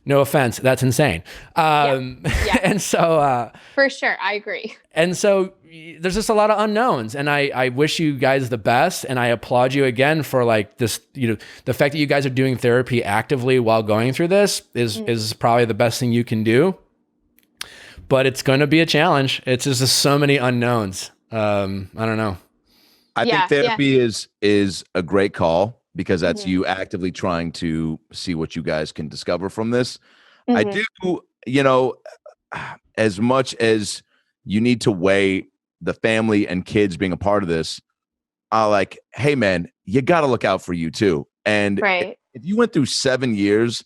no offense, that's insane. And so for sure, I agree. And so there's just a lot of unknowns, and I wish you guys the best, and I applaud you again for like this, you know, the fact that you guys are doing therapy actively while going through this is probably the best thing you can do. But it's going to be a challenge. It's just so many unknowns. I don't know. I think therapy is a great call, because that's you actively trying to see what you guys can discover from this. I do, you know, as much as you need to weigh the family and kids being a part of this, like, hey man, you got to look out for you too. And if you went through 7 years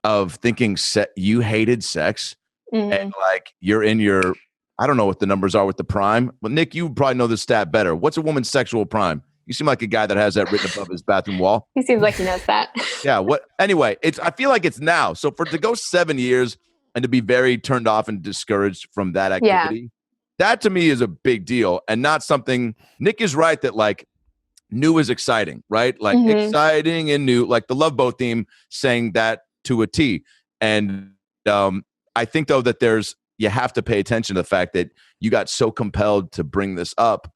of thinking you hated sex, and like you're in your, I don't know what the numbers are with the prime, but Nick, you probably know this stat better. What's a woman's sexual prime? You seem like a guy that has that written above his bathroom wall. He seems like he knows that. Anyway, I feel like it's now. So to go 7 years and to be very turned off and discouraged from that activity, that to me is a big deal, and not something. Nick is right that like new is exciting, right? Like exciting and new, like the Love Boat theme saying that to a T. And I think though that you have to pay attention to the fact that you got so compelled to bring this up.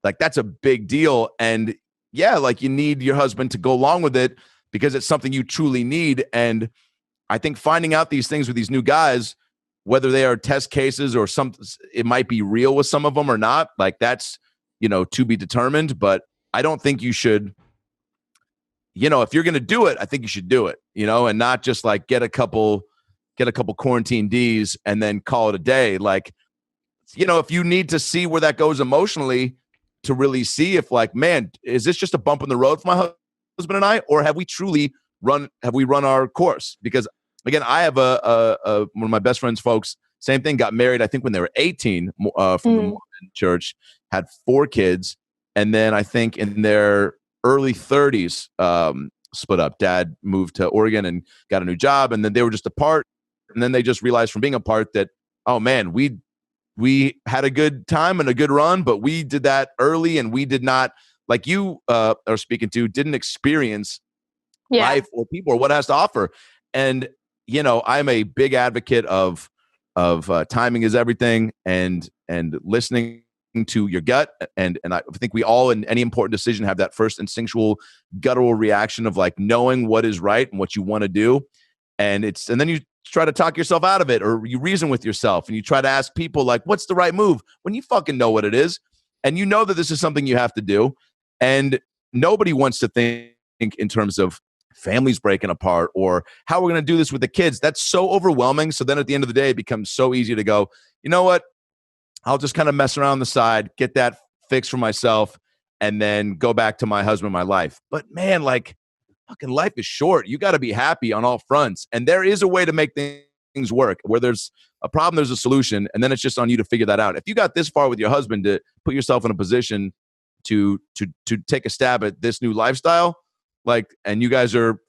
Like, that's a big deal. And like, you need your husband to go along with it because it's something you truly need. And I think finding out these things with these new guys, whether they are test cases or it might be real with some of them or not, like that's, you know, to be determined. But I don't think you should, you know, if you're going to do it, I think you should do it, you know, and not just like get a couple quarantine Ds and then call it a day. Like, you know, if you need to see where that goes emotionally, to really see if like, man, is this just a bump in the road for my husband and I, or have we truly run our course? Because again, I have one of my best friends, folks, Same thing, got married, I think when they were 18 from the Mormon church, had 4 kids. And then I think in their early 30s, split up. Dad moved to Oregon and got a new job. And then they were just apart. And then they just realized from being apart that, oh man, we had a good time and a good run, but we did that early, and we did not, like you are speaking to, didn't experience life or people or what it has to offer. And, you know, I'm a big advocate of timing is everything, and listening to your gut. And I think we all, in any important decision, have that first instinctual guttural reaction of like knowing what is right and what you want to do. And then you try to talk yourself out of it, or you reason with yourself and you try to ask people like, what's the right move, when you fucking know what it is. And you know that this is something you have to do. And nobody wants to think in terms of families breaking apart or how we're going to do this with the kids. That's so overwhelming. So then at the end of the day, it becomes so easy to go, you know what? I'll just kind of mess around on the side, get that fixed for myself, and then go back to my husband, my life. But man, like, fucking life is short. You got to be happy on all fronts. And there is a way to make things work. Where there's a problem, there's a solution. And then it's just on you to figure that out. If you got this far with your husband to put yourself in a position to take a stab at this new lifestyle, like, and you guys are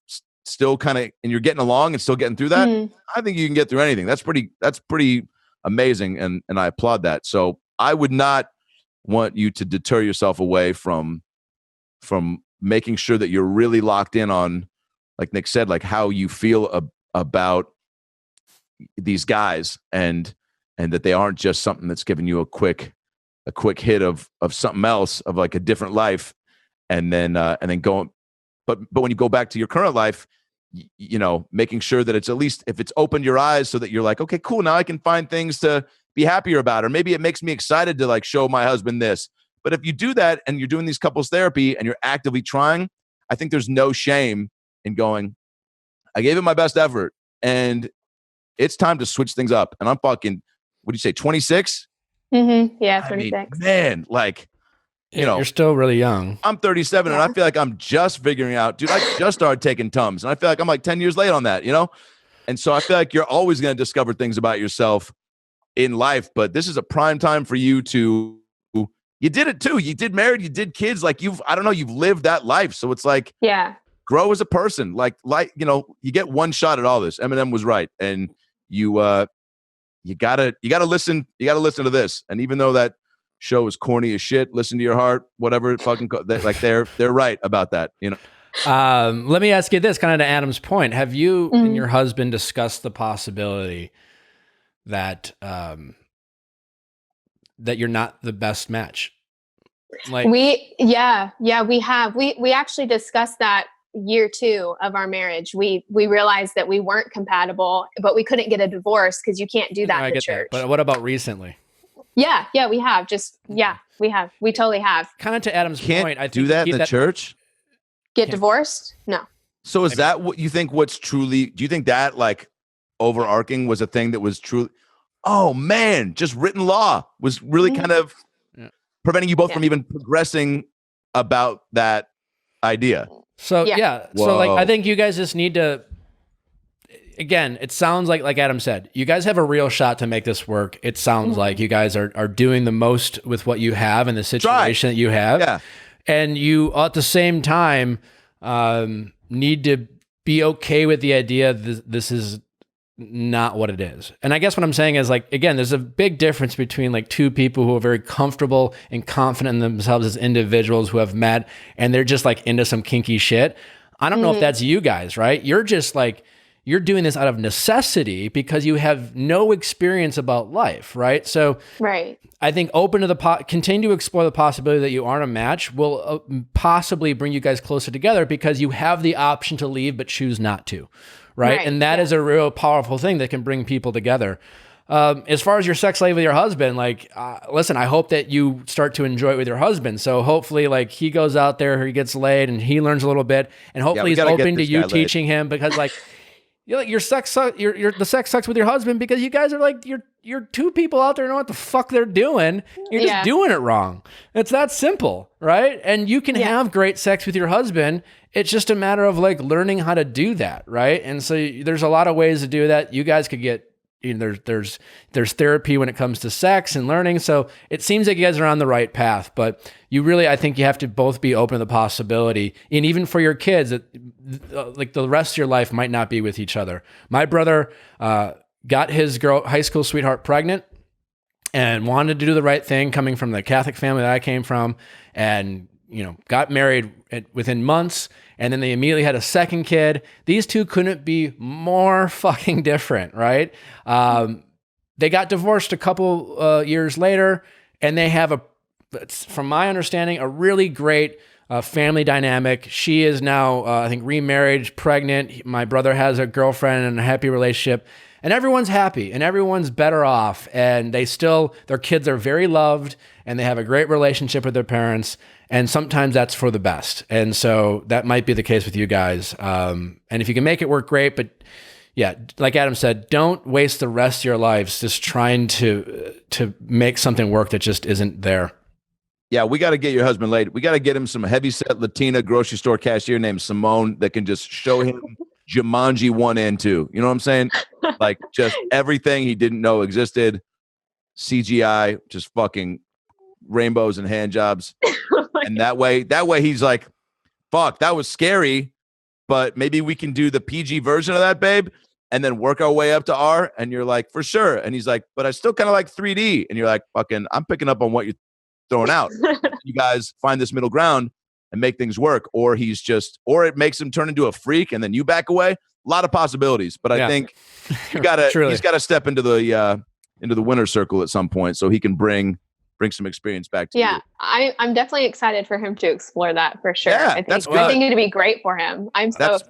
still kind of, and you're getting along and still getting through that, I think you can get through anything. That's pretty amazing. And I applaud that. So I would not want you to deter yourself away from making sure that you're really locked in on, like Nick said, like how you feel about these guys, and that they aren't just something that's giving you a quick hit of something else, of like a different life, and then going. But when you go back to your current life, you know, making sure that it's, at least if it's opened your eyes so that you're like, okay, cool, now I can find things to be happier about, or maybe it makes me excited to like show my husband this. But if you do that and you're doing these couples therapy and you're actively trying, I think there's no shame in going, I gave it my best effort and it's time to switch things up. And I'm fucking, what do you say, 26? Yeah, 26. I mean, man, like, you know, you're still really young. I'm 37 and I feel like I'm just figuring out, dude, I just started taking Tums and I feel like I'm like 10 years late on that, you know? And so I feel like you're always going to discover things about yourself in life, but this is a prime time for you to, you did it too. You did married, you did kids. Like you've lived that life. So it's like, grow as a person. Like, you know, you get one shot at all this. Eminem was right. And you gotta listen to this. And even though that show is corny as shit, listen to your heart, whatever fucking, like they're right about that, you know? Let me ask you this, kind of to Adam's point. Have you and your husband discussed the possibility that, that you're not the best match? Like we have. We actually discussed that year 2 of our marriage. We realized that we weren't compatible, but we couldn't get a divorce because you can't do that in the church. But what about recently? Yeah, we have. We have. We totally have. Kind of to Adam's point, I think do that in the church. Get divorced? No. So is that what you think? Do you think that like overarching was a thing that was truly? Oh man, just written law was really kind of preventing you both from even progressing about that idea. So so like I think you guys just need to. Again, it sounds like Adam said, you guys have a real shot to make this work. It sounds like you guys are doing the most with what you have and the situation that you have. Yeah. And you, at the same time, need to be okay with the idea that this is not what it is. And I guess what I'm saying is, like, again, there's a big difference between like two people who are very comfortable and confident in themselves as individuals who have met and they're just like into some kinky shit. I don't know if that's you guys, right? You're just like, you're doing this out of necessity because you have no experience about life, right? So I think open to continue to explore the possibility that you aren't a match will possibly bring you guys closer together because you have the option to leave but choose not to, right? And that is a real powerful thing that can bring people together. As far as your sex life with your husband, like, listen, I hope that you start to enjoy it with your husband. So hopefully like he goes out there, he gets laid and he learns a little bit and hopefully he's open to you teaching him because like, you're like the sex sucks with your husband because you guys are like you're two people out there who know what the fuck they're doing. You're just doing it wrong. It's that simple, right? And you can have great sex with your husband. It's just a matter of like learning how to do that, right? And so there's a lot of ways to do that. You guys could get, there's therapy when it comes to sex and learning. So it seems like you guys are on the right path, but you really, I think you have to both be open to the possibility. And even for your kids, like the rest of your life might not be with each other. My brother got his high school sweetheart pregnant and wanted to do the right thing, coming from the Catholic family that I came from, and got married within months, and then they immediately had a second kid. These two couldn't be more fucking different, right? They got divorced a couple years later, and they have from my understanding, a really great family dynamic. She is now, I think, remarried, pregnant. My brother has a girlfriend and a happy relationship. And everyone's happy and everyone's better off. And their kids are very loved and they have a great relationship with their parents. And sometimes that's for the best. And so that might be the case with you guys. And if you can make it work, great. But yeah, like Adam said, don't waste the rest of your lives just trying to make something work that just isn't there. Yeah, we got to get your husband laid. We got to get him some heavyset Latina grocery store cashier named Simone that can just show him Jumanji 1 and 2. You know what I'm saying? Like just everything he didn't know existed. CGI, just fucking rainbows and hand jobs. And that way he's like, fuck, that was scary, but maybe we can do the PG version of that, babe, and then work our way up to R. And you're like, for sure. And he's like, but I still kind of like 3D. And you're like, fucking, I'm picking up on what you're throwing out. You guys find this middle ground and make things work. Or or it makes him turn into a freak and then you back away. A lot of possibilities. But I think he's got to step into the winner's circle at some point so he can bring some experience back to you. I'm definitely excited for him to explore that for sure. Yeah, I think it'd be great for him. I'm stoked.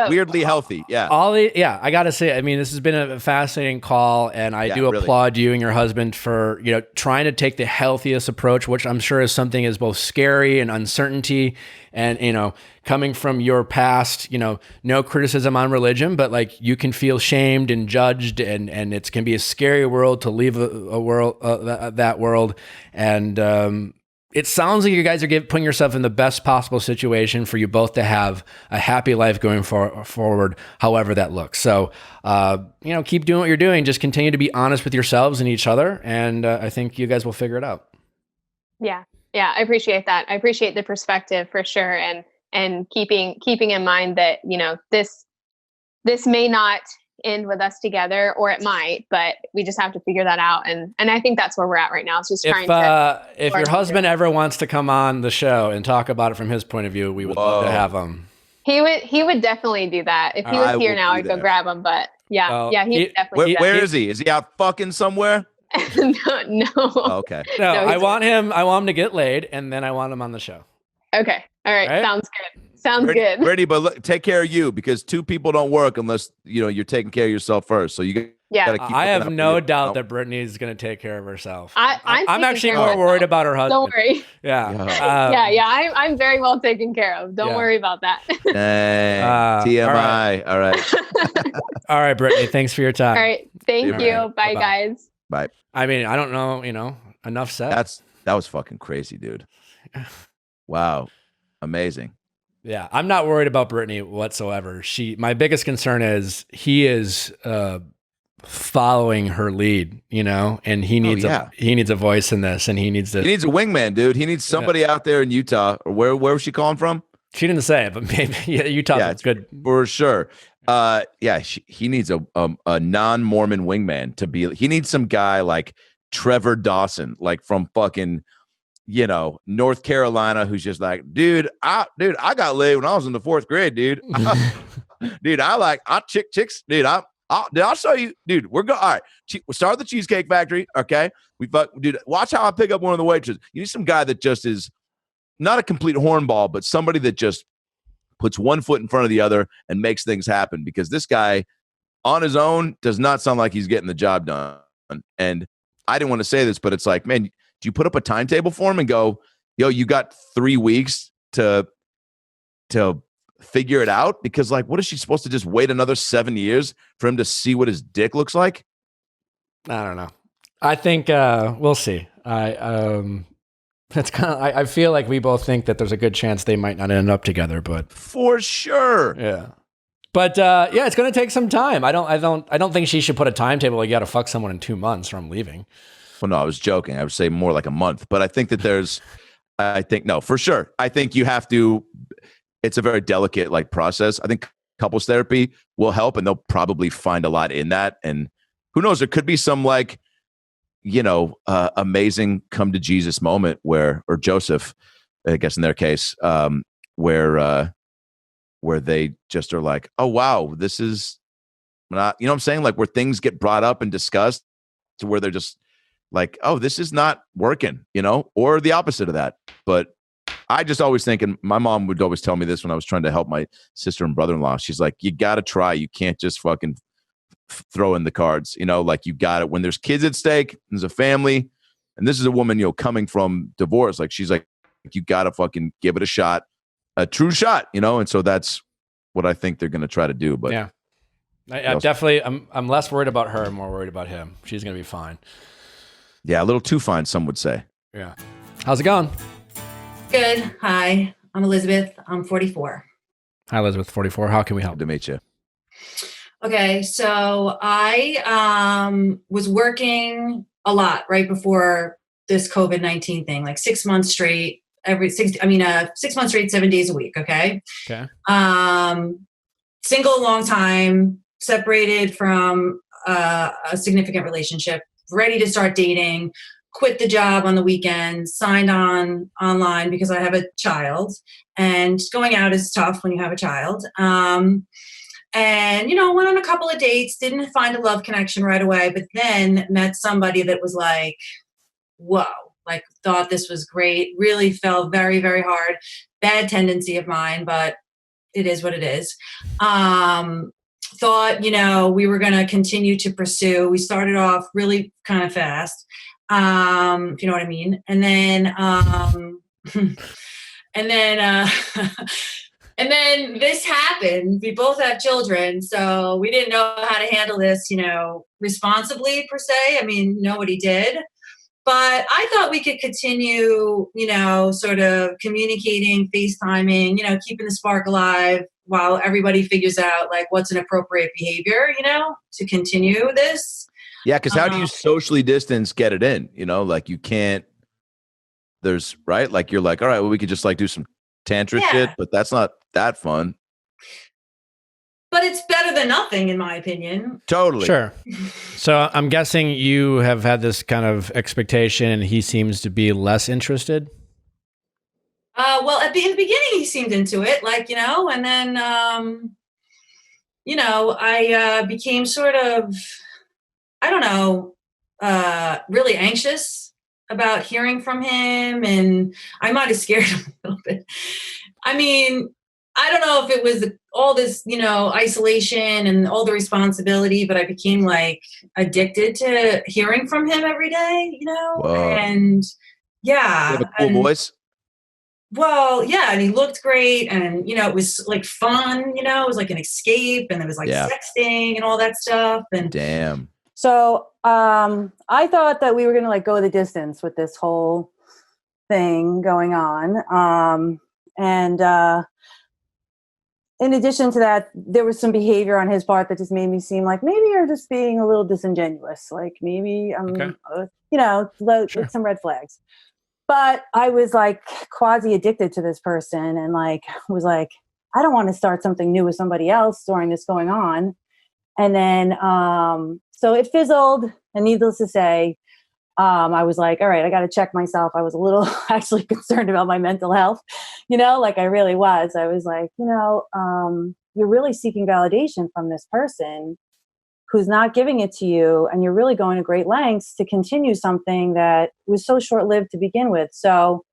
Weirdly healthy. Yeah. I gotta say, I mean, this has been a fascinating call, and I do applaud you and your husband for trying to take the healthiest approach, which I'm sure is something is both scary and uncertainty, and coming from your past, no criticism on religion, but like you can feel shamed and judged, and it can be a scary world to leave a world that world, and it sounds like you guys are putting yourself in the best possible situation for you both to have a happy life going forward, however that looks. So, keep doing what you're doing. Just continue to be honest with yourselves and each other. And I think you guys will figure it out. Yeah. I appreciate that. I appreciate the perspective for sure. And keeping in mind that, this may not end with us together, or it might, but we just have to figure that out. And I think that's where we're at right now. It's just trying to. If your husband ever wants to come on the show and talk about it from his point of view, we would love to have him. He would definitely do that. If he was here now, I'd go grab him. But he would definitely. Where is he? Is he out fucking somewhere? No. Oh, okay. No, I want him to get laid, and then I want him on the show. Okay. All right. Sounds good. Good. Ready, but look, take care of you, because two people don't work unless you're taking care of yourself first. So you gotta keep. I have no doubt that Brittany is going to take care of herself. I'm actually more worried about her husband. Don't worry. Yeah. I'm very well taken care of. Don't worry about that. TMI. All right. All right, Brittany. Thanks for your time. All right. Thank you. Bye, Bye-bye. guys. Bye. I mean, I don't know. Enough said. That was fucking crazy, dude. Wow. Amazing. Yeah, I'm not worried about Brittany whatsoever. My biggest concern is he is following her lead, and he needs a voice in this, and he needs a wingman, dude. He needs somebody out there in Utah, or where was she calling from? She didn't say it, but maybe Utah. Yeah, it's good for sure. He needs a non-Mormon wingman to be. He needs some guy like Trevor Dawson, like from fucking North Carolina, who's just like, dude, I got laid when I was in the 4th grade, dude. Dude, I chicks, dude. I'll show you, dude. We're going. All right, we'll start the Cheesecake Factory. Okay, dude. Watch how I pick up one of the waitresses. You need some guy that just is not a complete hornball, but somebody that just puts one foot in front of the other and makes things happen. Because this guy, on his own, does not sound like he's getting the job done. And I didn't want to say this, but it's like, man. Do you put up a timetable for him and go, yo, you got 3 weeks to figure it out? Because like, what is she supposed to just wait another 7 years for him to see what his dick looks like? I don't know. I think we'll see. It's kind of. I feel like we both think that there's a good chance they might not end up together, but for sure. Yeah. But yeah, it's going to take some time. I don't think she should put a timetable. Like, you got to fuck someone in 2 months from leaving. Well, no, I was joking. I would say more like a month. But I think that no, for sure. I think you have to. It's a very delicate like process. I think couples therapy will help, and they'll probably find a lot in that. And who knows? There could be some like, amazing come to Jesus moment or Joseph, I guess in their case, where they just are like, oh wow, this is not, you know what I'm saying? Like where things get brought up and discussed to where they're just like, oh, this is not working, or the opposite of that. But I just always think, and my mom would always tell me this when I was trying to help my sister and brother-in-law. She's like, you got to try. You can't just fucking throw in the cards, like you got it. When there's kids at stake, there's a family, and this is a woman, coming from divorce. Like she's like, you got to fucking give it a shot, a true shot, and so that's what I think they're going to try to do. But yeah, I'm definitely, I'm less worried about her and more worried about him. She's going to be fine. Yeah, a little too fine, some would say. Yeah. How's it going? Good. Hi, I'm Elizabeth. I'm 44. Hi, Elizabeth, 44. How can we help? Good to meet you. Okay, so I was working a lot right before this COVID-19 thing, like 6 months straight, 6 months straight, 7 days a week. Okay. Okay. Single, long time, separated from a significant relationship, ready to start dating, quit the job on the weekends, signed on online because I have a child, and going out is tough when you have a child. And, went on a couple of dates, didn't find a love connection right away, but then met somebody that was like, whoa, like thought this was great, really fell very, very hard. Bad tendency of mine, but it is what it is. Thought, we were going to continue to pursue. We started off really kind of fast. If you know what I mean. And then, and then this happened. We both have children, so we didn't know how to handle this, responsibly per se. I mean, nobody did. But I thought we could continue, sort of communicating, FaceTiming, keeping the spark alive while everybody figures out like what's an appropriate behavior, to continue this. Yeah, because how do you socially distance get it in? Like you can't, there's, right? Like you're like, all right, well, we could just like do some tantra shit, but that's not that fun. But it's better than nothing, in my opinion. Totally. Sure. So I'm guessing you have had this kind of expectation and he seems to be less interested? Well, in the beginning, he seemed into it, like, and then, I became sort of, I don't know, really anxious about hearing from him, and I might have scared him a little bit. I mean, I don't know if it was all this, isolation and all the responsibility, but I became like addicted to hearing from him every day, Whoa. And yeah. You have a cool voice? Well, yeah, and he looked great, and it was like fun, it was like an escape, and it was like sexting and all that stuff. And damn. So I thought that we were going to like go the distance with this whole thing going on. And in addition to that, there was some behavior on his part that just made me seem like maybe you're just being a little disingenuous. Like maybe with some red flags. But I was like quasi addicted to this person, and like was like, I don't want to start something new with somebody else during this going on. And then so it fizzled, and needless to say, I was like, all right, I got to check myself. I was a little actually concerned about my mental health, like I really was. I was like, you're really seeking validation from this person who's not giving it to you, and you're really going to great lengths to continue something that was so short-lived to begin with. So,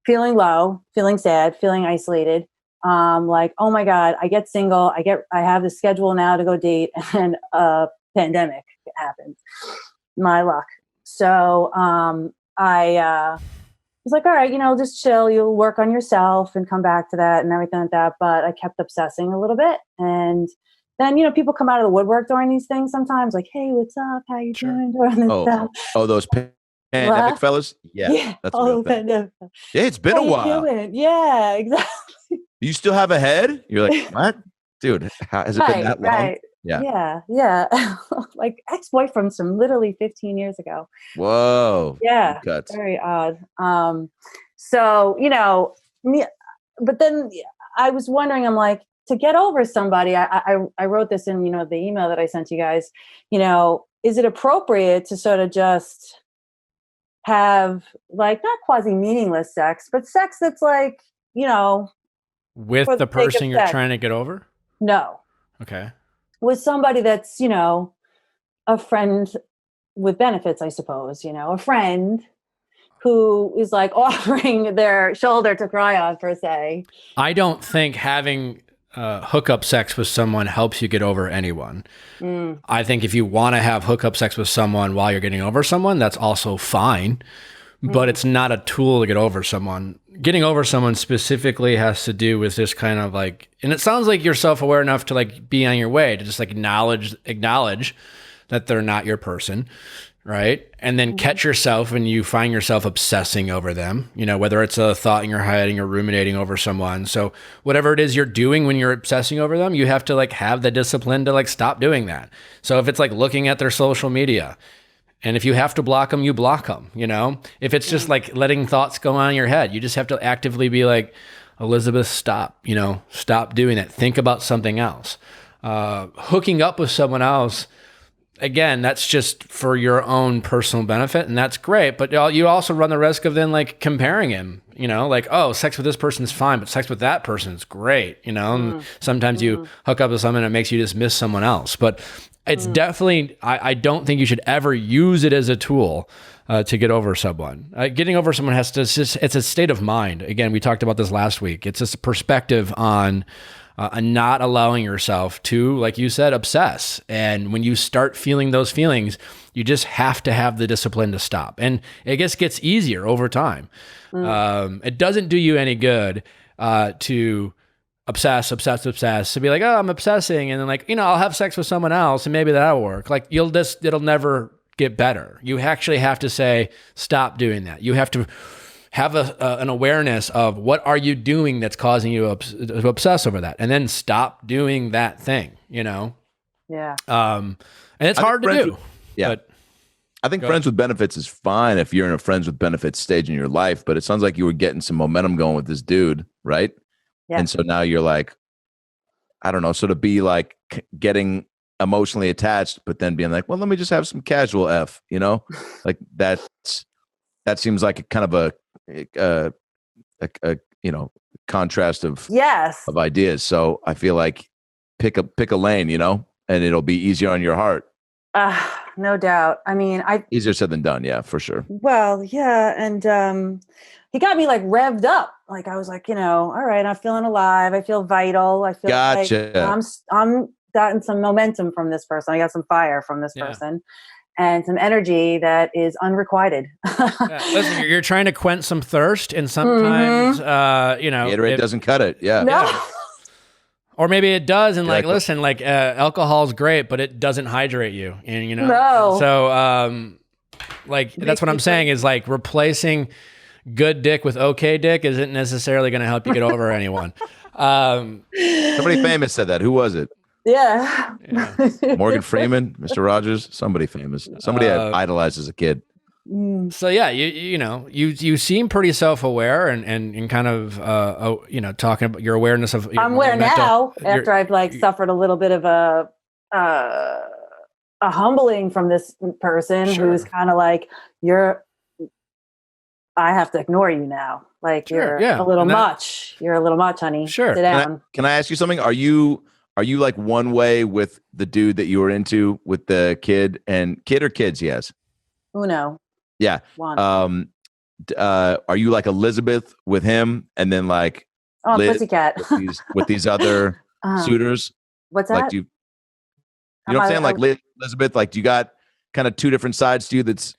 feeling low, feeling sad, feeling isolated, like, oh my God, I get single, I have the schedule now to go date, and a pandemic happens. My luck. So I was like, all right, just chill, you'll work on yourself and come back to that and everything like that. But I kept obsessing a little bit. And then, people come out of the woodwork during these things sometimes, like, hey, what's up? How you doing during this stuff? Oh, those pandemic fellas? Yeah. That's a real thing. pandemic. Yeah, it's been a while. Yeah, exactly. You still have a head? You're like, what? Dude, has it been that long? Right. Yeah. Like ex-boyfriends from literally 15 years ago. Whoa. Yeah. Cuts. Very odd. So, but then I was wondering, I'm like, to get over somebody, I wrote this in, the email that I sent you guys, is it appropriate to sort of just have like, not quasi meaningless sex, but sex that's like, with the person you're trying to get over? No. Okay. With somebody that's, a friend with benefits, I suppose, a friend who is like offering their shoulder to cry on, per se. I don't think having hookup sex with someone helps you get over anyone. I think if you want to have hookup sex with someone while you're getting over someone, that's also fine, but it's not a tool to get over someone. Getting over someone specifically has to do with this kind of like, and it sounds like you're self-aware enough to like be on your way to just like acknowledge that they're not your person, right? And then catch yourself when you find yourself obsessing over them, whether it's a thought in your head and you're ruminating over someone. So whatever it is you're doing when you're obsessing over them, you have to like have the discipline to like stop doing that. So if it's like looking at their social media, and if you have to block them, you block them, If it's just like letting thoughts go on in your head, you just have to actively be like, Elizabeth, stop, stop doing that. Think about something else. Hooking up with someone else, again, that's just for your own personal benefit, and that's great. But you also run the risk of then like comparing him, like, oh, sex with this person is fine, but sex with that person is great, And sometimes you hook up with someone and it makes you just miss someone else. But it's definitely, I don't think you should ever use it as a tool to get over someone. Getting over someone it's a state of mind. Again, we talked about this last week. It's just a perspective on not allowing yourself to, like you said, obsess. And when you start feeling those feelings, you just have to have the discipline to stop. And it just gets easier over time. It doesn't do you any good to obsess, to be like, oh, I'm obsessing. And then like, I'll have sex with someone else and maybe that'll work. Like it'll never get better. You actually have to say, stop doing that. You have to have an awareness of what are you doing that's causing you to obsess over that, and then stop doing that thing, Yeah. And it's hard to do. But I think friends with benefits is fine if you're in a friends with benefits stage in your life, but it sounds like you were getting some momentum going with this dude, right? Yeah. And so now you're like, I don't know, sort of be like getting emotionally attached, but then being like, well, let me just have some casual F, like that seems like a kind of a contrast of ideas. So I feel like pick a lane, and it'll be easier on your heart. No doubt. I mean, easier said than done. Yeah, for sure. Well, yeah. And, he got me like revved up. Like I was like, all right, I'm feeling alive. I feel vital. I feel like I'm gotten some momentum from this person. I got some fire from this person. And some energy that is unrequited. Listen, you're trying to quench some thirst, and sometimes, Gatorade doesn't cut it. Yeah. No. Or maybe it does, and listen, alcohol is great, but it doesn't hydrate you, and No. So, that's what I'm saying is like replacing good dick with okay dick isn't necessarily going to help you get over anyone. Somebody famous said that. Who was it? Yeah. Morgan Freeman, Mr. Rogers, somebody famous. Somebody I idolized as a kid. So yeah, you seem pretty self-aware and kind of talking about your awareness of. I'm aware now after I've suffered a little bit of a humbling from this person who's kind of like, I have to ignore you now. Like you're a little much. You're a little much, honey. Sure. Sit down. Can I ask you something? Are you like one way with the dude that you were into with the kid or kids he has? Uno. Yeah. One. Are you like Elizabeth with him and then like Liz pussycat with these other suitors? What's that? Like you know what I'm saying? Like Elizabeth, like do you got kind of two different sides to you that's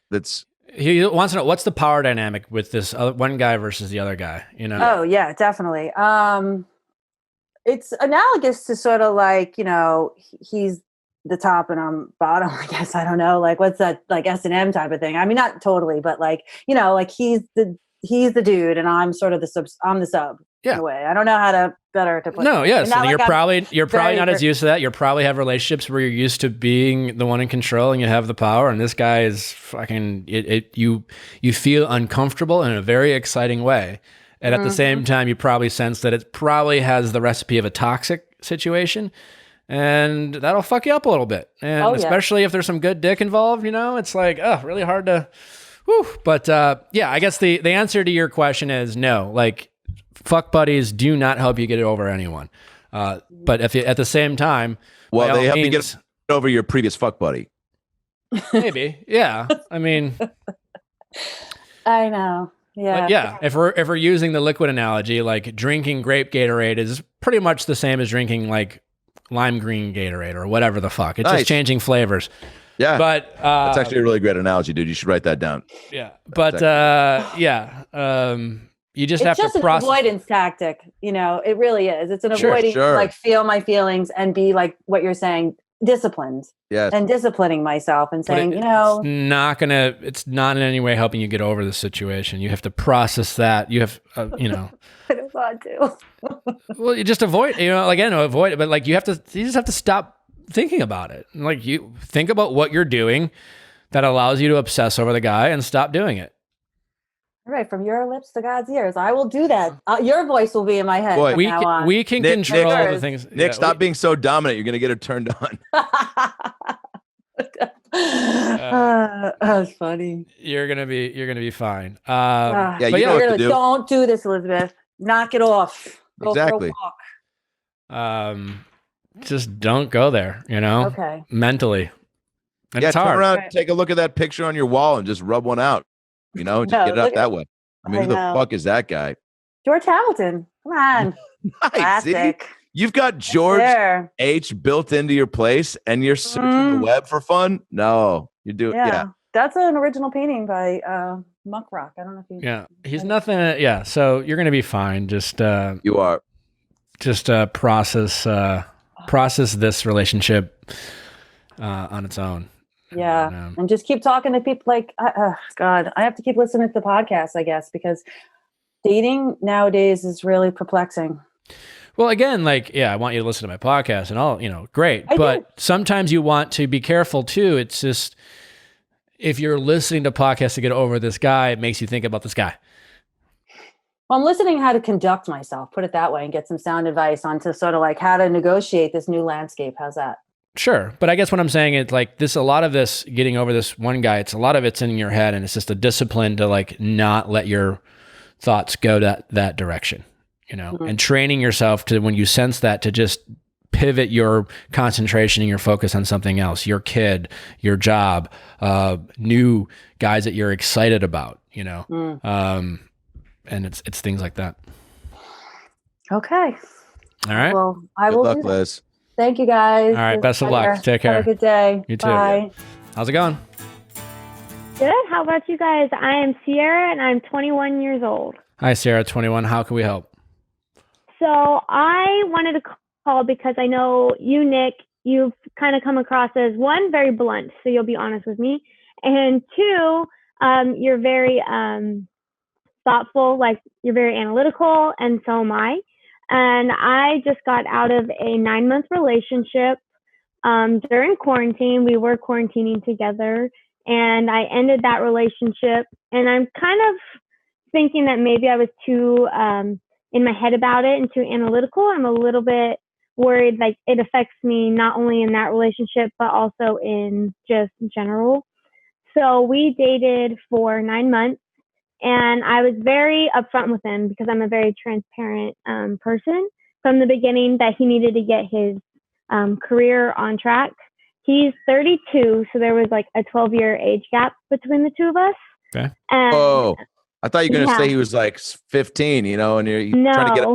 he wants to know what's the power dynamic with this one guy versus the other guy, Oh yeah, definitely. It's analogous to sort of like, he's the top and I'm bottom, I guess. I don't know. Like what's that like S&M type of thing? I mean, not totally, but like, like he's the dude and I'm sort of I'm the sub. in a way. I don't know how to put No, it. yes. And you're probably not as used to that. You probably have relationships where you're used to being the one in control and you have the power, and this guy is fucking you feel uncomfortable in a very exciting way. And at the same time, you probably sense that it probably has the recipe of a toxic situation, and that'll fuck you up a little bit. And especially if there's some good dick involved, it's like, really hard to, whew. But I guess the answer to your question is no. Like, fuck buddies do not help you get over anyone. But if you, at the same time, well, they help you get over your previous fuck buddy. Maybe, yeah. I mean, I know. Yeah. But yeah. If we're using the liquid analogy, like drinking grape Gatorade is pretty much the same as drinking like lime green Gatorade or whatever the fuck. It's just changing flavors. Yeah. But that's actually a really great analogy, dude. You should write that down. Yeah. But you just have to process. It's just an avoidance tactic. It really is. It's an avoiding, like, feel my feelings and be like what you're saying, disciplined. Yes. And disciplining myself and saying, it's not in any way helping you get over the situation. You have to process that. You have, I don't want to. Well, you just avoid it. But like you just have to stop thinking about it. Like you think about what you're doing that allows you to obsess over the guy and stop doing it. All right, from your lips to God's ears. I will do that. Your voice will be in my head. Boy, we can control the things. Nick, stop being so dominant. You're going to get her turned on. That's funny. You're gonna be fine. Don't do this, Elizabeth. Knock it off. Go exactly. for a walk. Just don't go there. Okay. Mentally. And it's hard. Turn around, take a look at that picture on your wall, and just rub one out. Just get it out that way. I mean, who the fuck is that guy? George Hamilton. Come on. Nice. Classic. See? You've got George H built into your place, and you're searching the web for fun? No, you do. Yeah. That's an original painting by Muck Rock. I don't know if you. Yeah, he's nothing. Yeah, so you're gonna be fine. Just you are. Just process this relationship on its own. Yeah, and just keep talking to people. Like, God, I have to keep listening to the podcast, I guess, because dating nowadays is really perplexing. Well, again, I want you to listen to my podcast and all, great. But sometimes you want to be careful too. It's just, if you're listening to podcasts to get over this guy, it makes you think about this guy. Well, I'm listening how to conduct myself, put it that way, and get some sound advice on to sort of like how to negotiate this new landscape. How's that? Sure. But I guess what I'm saying is like this, a lot of this getting over this one guy, a lot of it's in your head, and it's just a discipline to like not let your thoughts go that direction, and training yourself to, when you sense that, to just pivot your concentration and your focus on something else, your kid, your job, new guys that you're excited about, and it's things like that. Okay. All right. Well, I will. Good luck, Liz. Thank you, guys. All right. Best of luck. Take care. Have a good day. You too. Bye. How's it going? Good. How about you guys? I am Sierra and I'm 21 years old. Hi, Sierra, 21. How can we help? So I wanted to call because I know you, Nick, you've kind of come across as, one, very blunt, so you'll be honest with me. And two, you're very thoughtful, like you're very analytical, and so am I. And I just got out of a 9-month relationship during quarantine. We were quarantining together, and I ended that relationship. And I'm kind of thinking that maybe I was too in my head about it and too analytical. I'm a little bit worried like it affects me not only in that relationship, but also in just general. So we dated for 9 months. And I was very upfront with him because I'm a very transparent person from the beginning that he needed to get his career on track. He's 32, so there was like a 12-year age gap between the two of us. Okay. And I thought you were going to say he was like 15, and you're trying to get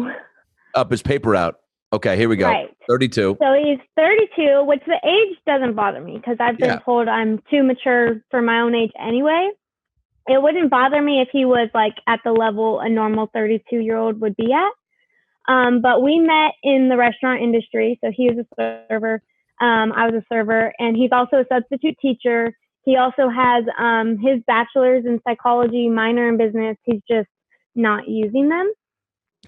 up his paper out. Okay, here we go. Right. 32. So he's 32, which the age doesn't bother me because I've been told I'm too mature for my own age anyway. It wouldn't bother me if he was like at the level a normal 32-year-old would be at. But we met in the restaurant industry. So he was a server. I was a server. And he's also a substitute teacher. He also has his bachelor's in psychology, minor in business. He's just not using them.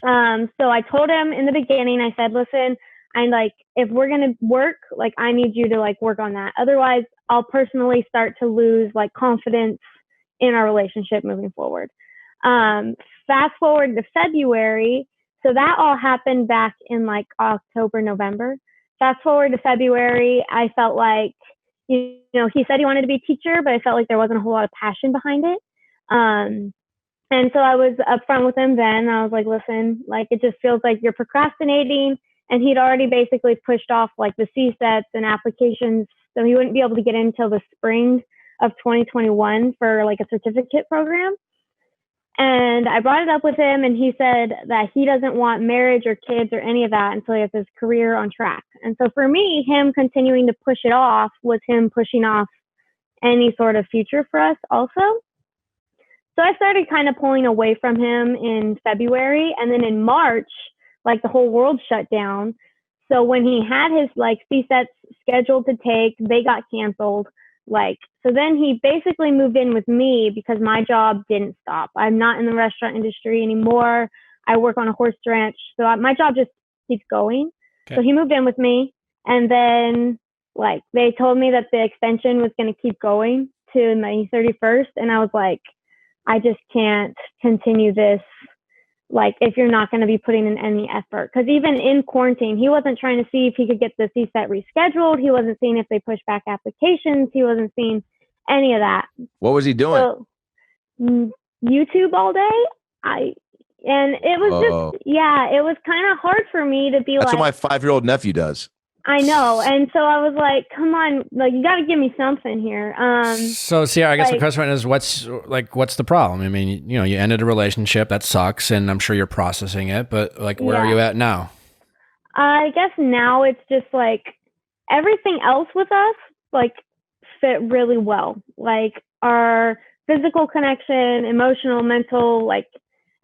So I told him in the beginning, I said, listen, I'm like, if we're going to work, like, I need you to like work on that. Otherwise, I'll personally start to lose like confidence in our relationship moving forward. Fast forward to February. So that all happened back in like October, November. Fast forward to February, I felt like, you know, he said he wanted to be a teacher, but I felt like there wasn't a whole lot of passion behind it. And so I was upfront with him then. I was like, listen, like, it just feels like you're procrastinating. And he'd already basically pushed off like the CSETs and applications. So he wouldn't be able to get in until the spring of 2021 for like a certificate program. And I brought it up with him, and he said that he doesn't want marriage or kids or any of that until he has his career on track. And so for me, him continuing to push it off was him pushing off any sort of future for us also. So I started kind of pulling away from him in February. And then in March, like, the whole world shut down. So when he had his like CSETs scheduled to take, they got canceled. Like, so then he basically moved in with me because my job didn't stop. I'm not in the restaurant industry anymore. I work on a horse ranch. So my job just keeps going. Okay. So he moved in with me. And then like they told me that the extension was going to keep going to May 31st. And I was like, I just can't continue this. Like, if you're not going to be putting in any effort. Because even in quarantine, he wasn't trying to see if he could get the CSET rescheduled. He wasn't seeing if they pushed back applications. He wasn't seeing any of that. What was he doing? So, YouTube all day. And it was just, yeah, it was kind of hard for me to be That's like. what my 5-year-old nephew does. I know. And so I was like, come on, like, you got to give me something here. So Sierra, I guess the question is, what's the problem? I mean, you know, you ended a relationship, that sucks, and I'm sure you're processing it, but like, where are you at now? I guess now it's just like everything else with us, like, fit really well. Like, our physical connection, emotional, mental, like,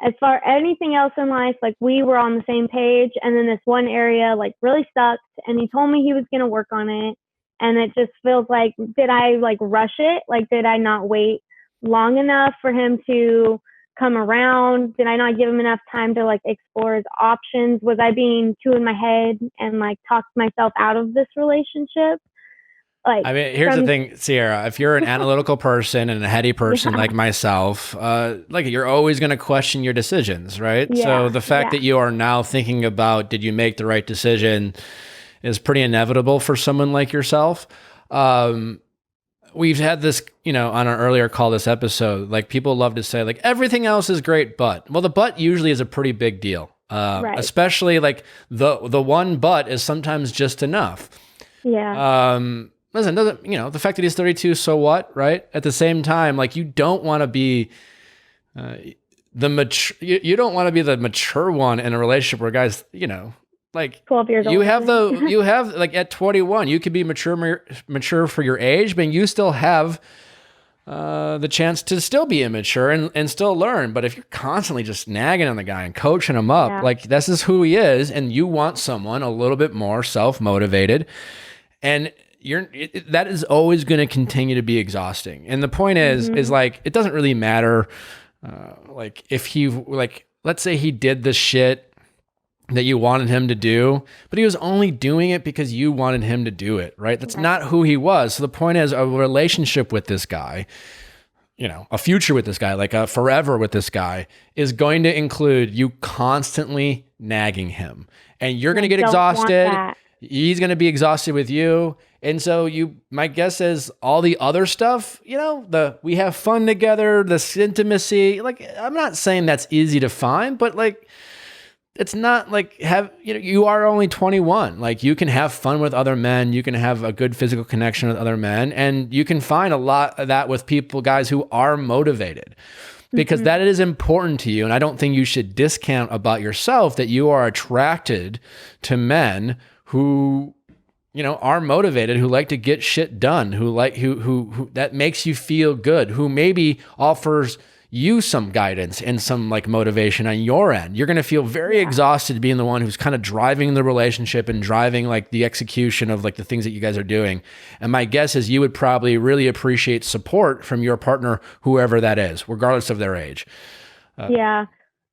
as far anything else in life, like, we were on the same page. And then this one area like really sucked, and he told me he was going to work on it. And it just feels like, did I like rush it? Like, did I not wait long enough for him to come around? Did I not give him enough time to like explore his options? Was I being too in my head and like talked myself out of this relationship? Like, I mean, here's the thing, Sierra, if you're an analytical person and a heady person like myself, like, you're always going to question your decisions, right? Yeah, so the fact that you are now thinking about, did you make the right decision, is pretty inevitable for someone like yourself. We've had this, you know, on our earlier call, this episode, like, people love to say like, everything else is great, but, well, the but usually is a pretty big deal. Right. Especially like the one but is sometimes just enough. Yeah. Listen, doesn't, you know, the fact that he's 32, so what, right? At the same time, like, you don't want to be you don't want to be the mature one in a relationship where guys, you know, like 12 years old. You have like at 21, you could be mature for your age, but you still have the chance to still be immature and still learn. But if you're constantly just nagging on the guy and coaching him up, like, this is who he is, and you want someone a little bit more self-motivated, and that is always going to continue to be exhausting. And the point is like, it doesn't really matter. Like, if he, like, let's say he did the shit that you wanted him to do, but he was only doing it because you wanted him to do it, right? That's not who he was. So the point is, a relationship with this guy, you know, a future with this guy, like a forever with this guy, is going to include you constantly nagging him, and you're going to get exhausted. He's going to be exhausted with you. And so my guess is all the other stuff, you know, we have fun together, this intimacy, like, I'm not saying that's easy to find, but like, it's not like you are only 21. Like, you can have fun with other men. You can have a good physical connection with other men, and you can find a lot of that with guys who are motivated, because that is important to you. And I don't think you should discount about yourself that you are attracted to men who, you know, are motivated, who like to get shit done, who that makes you feel good, who maybe offers you some guidance and some like motivation on your end. You're going to feel very exhausted being the one who's kind of driving the relationship and driving like the execution of like the things that you guys are doing. And my guess is you would probably really appreciate support from your partner, whoever that is, regardless of their age. Yeah.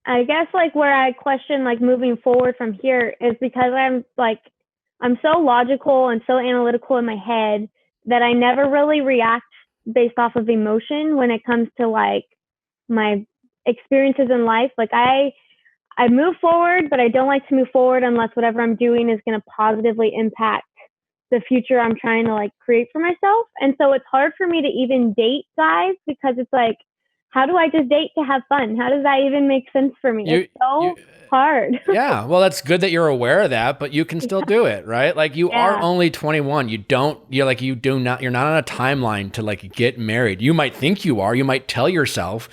I guess like where I question like moving forward from here is because I'm so logical and so analytical in my head that I never really react based off of emotion when it comes to like my experiences in life. Like I move forward, but I don't like to move forward unless whatever I'm doing is going to positively impact the future I'm trying to like create for myself. And so it's hard for me to even date guys because it's like, how do I just date to have fun? How does that even make sense for me? It's so hard. Yeah. Well, that's good that you're aware of that, but you can still do it, right? Like you are only 21. You're not on a timeline to like get married. You might think you are, you might tell yourself,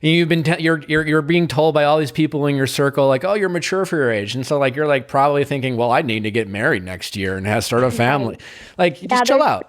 and you're being told by all these people in your circle, like, oh, you're mature for your age. And so like, you're like probably thinking, well, I need to get married next year and start a family. Like just chill out.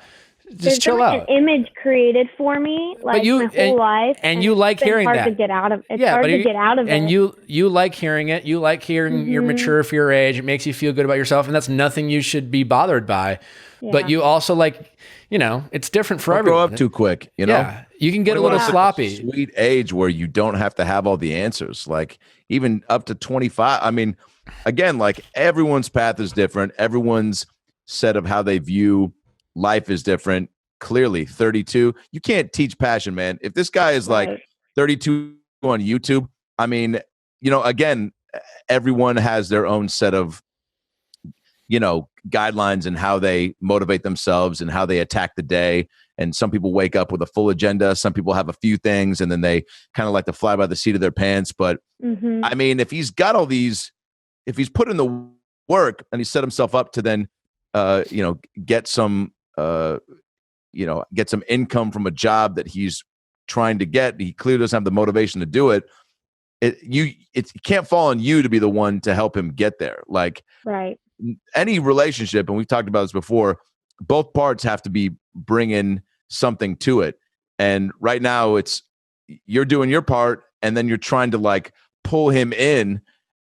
Just chill out. An image created for me, like my whole life, and you like hearing that. It's hard to get out of. It's hard to get out of it. And you like hearing it. You like hearing you're mature for your age. It makes you feel good about yourself, and that's nothing you should be bothered by. Yeah. But you also like, it's different for everyone. Grow up too quick, Yeah, you can get a little sloppy. Sweet age where you don't have to have all the answers. Like even up to 25. I mean, again, like everyone's path is different. Everyone's set of how they view life is different. Clearly 32, you can't teach passion, man. If this guy is like 32 on YouTube, I mean, again, everyone has their own set of, guidelines and how they motivate themselves and how they attack the day. And some people wake up with a full agenda. Some people have a few things and then they kind of like to fly by the seat of their pants. But I mean, if he's got all these, if he's put in the work and he set himself up to then, get some, get some income from a job that he's trying to get. He clearly doesn't have the motivation to do it. It can't fall on you to be the one to help him get there. Like any relationship, and we've talked about this before, both parts have to be bringing something to it. And right now it's, you're doing your part and then you're trying to like pull him in.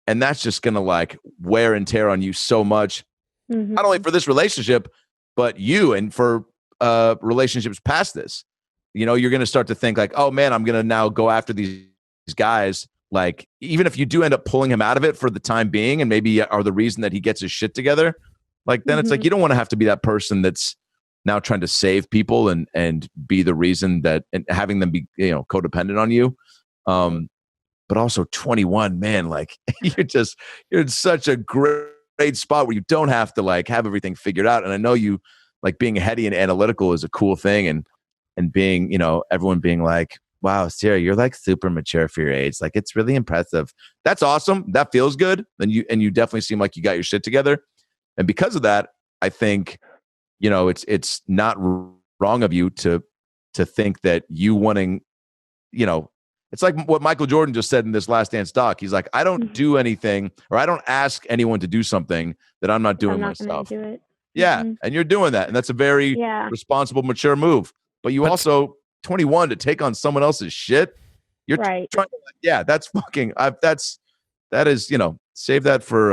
And that's just going to like wear and tear on you so much, not only for this relationship, but you and for relationships past this. You're going to start to think like, oh man, I'm going to now go after these guys. Like, even if you do end up pulling him out of it for the time being and maybe are the reason that he gets his shit together, like then it's like, you don't want to have to be that person that's now trying to save people and be the reason that, and having them be, codependent on you. But also 21, man, like you're in such a great spot where you don't have to like have everything figured out. And I know you like being heady and analytical is a cool thing. And being, everyone being like, wow, Sarah, you're like super mature for your age. Like, it's really impressive. That's awesome. That feels good. And you definitely seem like you got your shit together. And because of that, I think, it's not wrong of you to think that you wanting, it's like what Michael Jordan just said in this Last Dance doc. He's like, I don't do anything, or I don't ask anyone to do something that I'm not doing myself. Do it. Yeah. And you're doing that. And that's a very responsible, mature move. But you also 21 to take on someone else's shit. You're trying to, that's fucking, that is, save that for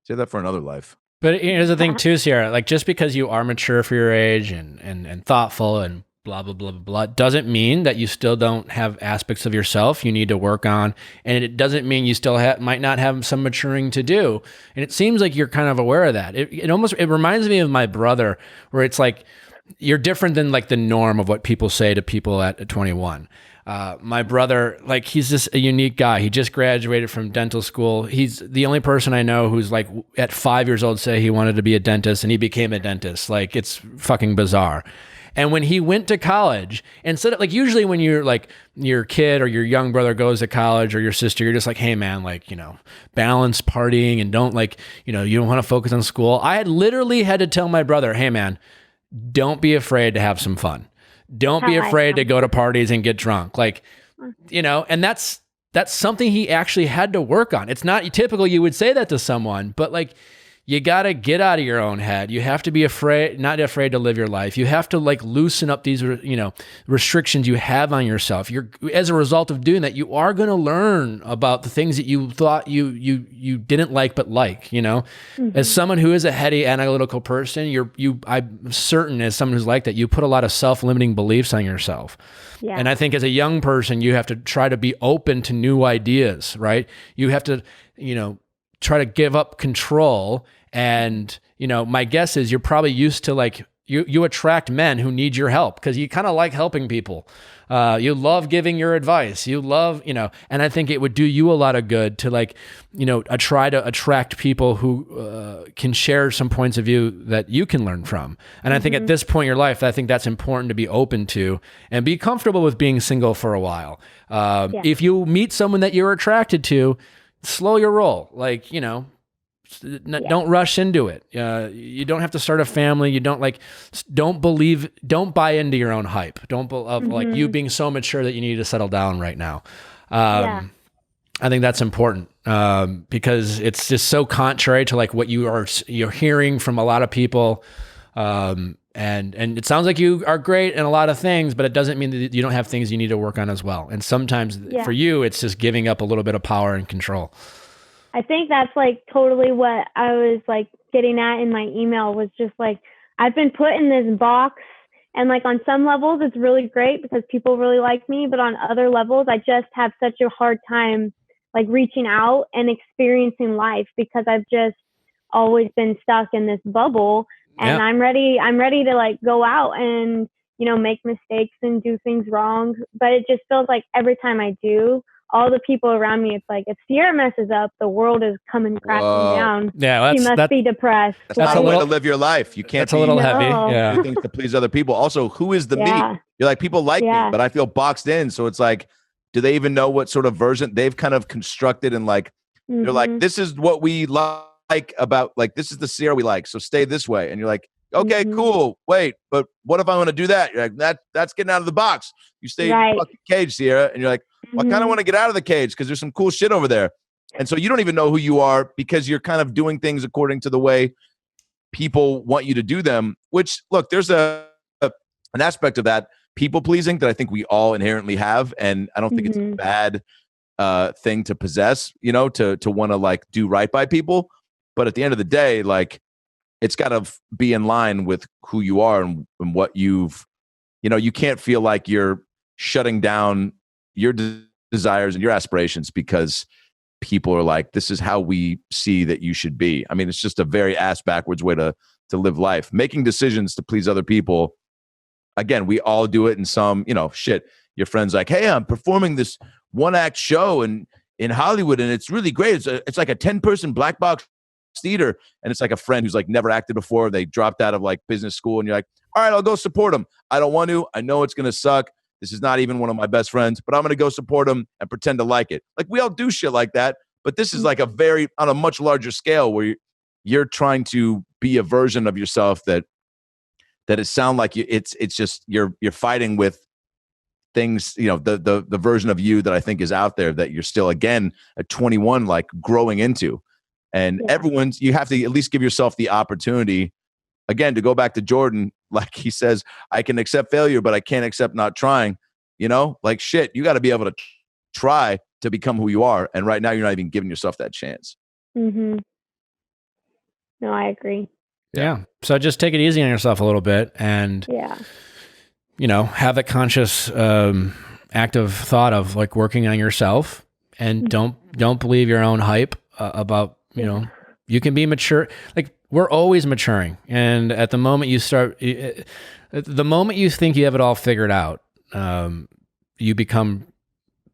another life. But here's the thing too, Sierra, like just because you are mature for your age and thoughtful and blah, blah, blah, blah, blah, doesn't mean that you still don't have aspects of yourself you need to work on. And it doesn't mean you still might not have some maturing to do. And it seems like you're kind of aware of that. It reminds me of my brother, where it's like, you're different than like the norm of what people say to people at 21. My brother, like, he's just a unique guy. He just graduated from dental school. He's the only person I know who's like at 5 years old say he wanted to be a dentist, and he became a dentist. Like, it's fucking bizarre. And when he went to college, instead of like, usually when you're like your kid or your young brother goes to college, or your sister, you're just like, hey man, like, balance partying and don't like, you don't want to focus on school. I had literally had to tell my brother, hey man, don't be afraid to have some fun. Don't be afraid to go to parties and get drunk. Like, and that's something he actually had to work on. It's not typical you would say that to someone, but like, you got to get out of your own head. You have to be not afraid to live your life. You have to like loosen up these, restrictions you have on yourself. As a result of doing that, you are going to learn about the things that you thought you didn't like, but like, as someone who is a heady analytical person, I'm certain as someone who's like that, you put a lot of self-limiting beliefs on yourself. Yeah. And I think as a young person, you have to try to be open to new ideas, right? You have to, try to give up control. And, my guess is you're probably used to like, you attract men who need your help because you kind of like helping people. You love giving your advice. You love, and I think it would do you a lot of good to like, try to attract people who can share some points of view that you can learn from. And I think at this point in your life, I think that's important to be open to and be comfortable with being single for a while. If you meet someone that you're attracted to, slow your roll. Like, don't rush into it. You don't have to start a family. You don't buy into your own hype. Don't like you being so mature that you need to settle down right now. I think that's important because it's just so contrary to like what you're hearing from a lot of people. And it sounds like you are great in a lot of things, but it doesn't mean that you don't have things you need to work on as well. And sometimes for you, it's just giving up a little bit of power and control. I think that's like totally what I was like getting at in my email was just like, I've been put in this box and like on some levels it's really great because people really like me, but on other levels, I just have such a hard time like reaching out and experiencing life because I've just always been stuck in this bubble. And I'm ready to like go out and, make mistakes and do things wrong. But it just feels like every time I do, all the people around me, it's like, if Sierra messes up, the world is coming crashing down. Yeah, she must be depressed. That's not the way to live your life. You can't. That's a little heavy. Yeah, do things to please other people. Also, who is the me? You're like, people like me, but I feel boxed in. So it's like, do they even know what sort of version they've kind of constructed? And like, they're like, this is what we like about, like, this is the Sierra we like. So stay this way. And you're like, okay, cool. Wait, but what if I want to do that? You're like, that's getting out of the box. You stay in the fucking cage, Sierra. And you're like, well, I kind of want to get out of the cage because there's some cool shit over there. And so you don't even know who you are because you're kind of doing things according to the way people want you to do them, which, look, there's an aspect of that people pleasing that I think we all inherently have. And I don't think it's a bad thing to possess, to want to like do right by people. But at the end of the day, like, it's got to be in line with who you are and what you've, you can't feel like you're shutting down your desires and your aspirations because people are like, this is how we see that you should be. I mean, it's just a very ass backwards way to live life. Making decisions to please other people. Again, we all do it in some, shit. Your friend's like, hey, I'm performing this one act show in Hollywood and it's really great. It's like a 10-person black box theater. And it's like a friend who's like never acted before. They dropped out of like business school and you're like, all right, I'll go support them. I don't want to. I know it's going to suck. This is not even one of my best friends, but I'm going to go support them and pretend to like it. Like we all do shit like that. But this is like on a much larger scale where you're trying to be a version of yourself that it sound like it's just you're fighting with things, the version of you that I think is out there that you're still, again, at 21, like growing into. And you have to at least give yourself the opportunity, again, to go back to Jordan, like he says, I can accept failure, but I can't accept not trying, like shit, you got to be able to try to become who you are. And right now you're not even giving yourself that chance. No, I agree. Yeah. So just take it easy on yourself a little bit and, have a conscious, active thought of like working on yourself and don't believe your own hype about, you can be mature. Like we're always maturing. And at the moment you think you have it all figured out, you become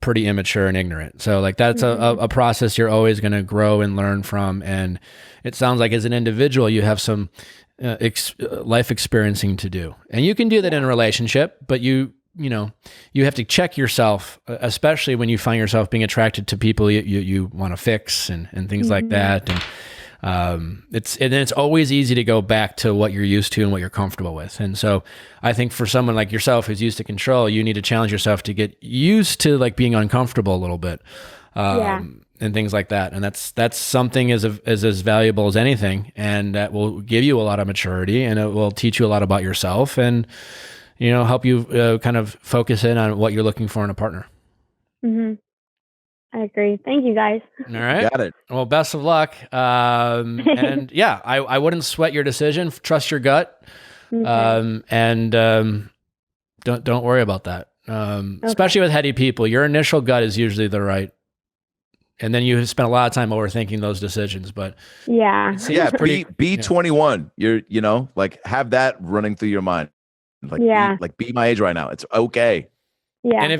pretty immature and ignorant. So like that's a process you're always going to grow and learn from. And it sounds like as an individual, you have some life experiencing to do. And you can do that in a relationship, but you have to check yourself, especially when you find yourself being attracted to people you want to fix and things like that. And it's always easy to go back to what you're used to and what you're comfortable with. And so I think for someone like yourself who's used to control, you need to challenge yourself to get used to like being uncomfortable a little bit. and things like that. And that's something as valuable as anything. And that will give you a lot of maturity, and it will teach you a lot about yourself, and, help you kind of focus in on what you're looking for in a partner. Mm-hmm. I agree. Thank you, guys. All right. Got it. Well, best of luck. And yeah, I wouldn't sweat your decision. Trust your gut. Okay. And don't worry about that. Especially with heady people, your initial gut is usually the right. And then you spend a lot of time overthinking those decisions, but yeah. Be 21. You're, like, have that running through your mind. Like, be my age right now. It's okay. Yeah. And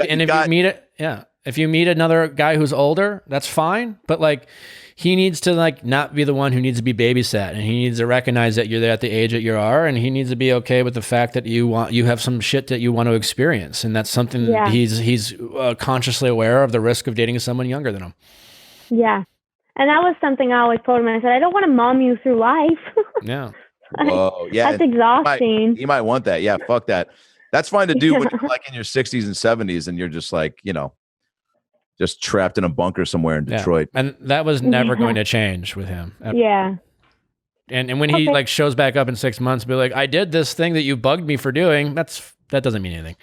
if you meet another guy who's older, that's fine. But like, he needs to like not be the one who needs to be babysat, and he needs to recognize that you're at the age that you are, and he needs to be okay with the fact that you have some shit that you want to experience, and that's something that he's consciously aware of, the risk of dating someone younger than him. Yeah, and that was something I always told him. I said, I don't want to mom you through life. Yeah. Whoa, yeah, that's exhausting. You might want that. Yeah, fuck that. That's fine to do when you're like in your 60s and 70s, and you're just like, just trapped in a bunker somewhere in Detroit. And that was never going to change with him. Ever. Yeah. And when he like shows back up in 6 months, be like, I did this thing that you bugged me for doing. That doesn't mean anything.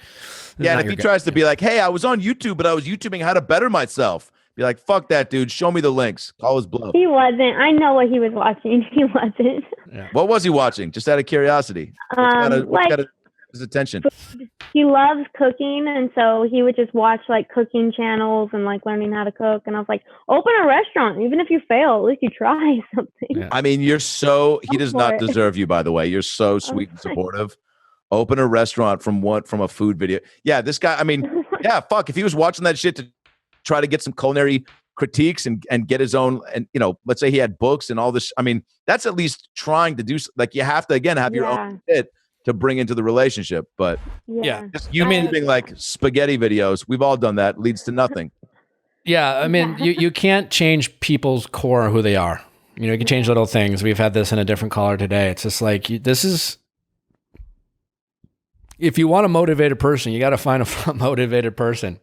And if he tries to be like, hey, I was on YouTube, but I was YouTubing how to better myself. Be like, fuck that, dude. Show me the links. Call his bluff. He wasn't. I know what he was watching. He wasn't. Yeah. What was he watching? Just out of curiosity. What's got his attention? He loves cooking, and so he would just watch like cooking channels and like learning how to cook. And I was like, open a restaurant. Even if you fail, at least you try something. Yeah. I mean, he does not deserve you, by the way. You're so sweet and supportive. Open a restaurant from a food video. Yeah, this guy, I mean, yeah, fuck. If he was watching that shit to try to get some culinary critiques and get his own, and let's say he had books and all this. I mean, that's at least trying to do, like, you have to, again, have your own shit to bring into the relationship. But just you being like spaghetti videos, we've all done that, leads to nothing. Yeah, I mean, you can't change people's core of who they are. You can change little things. We've had this in a different caller today. It's just like, if you want a motivated person, you got to find a motivated person.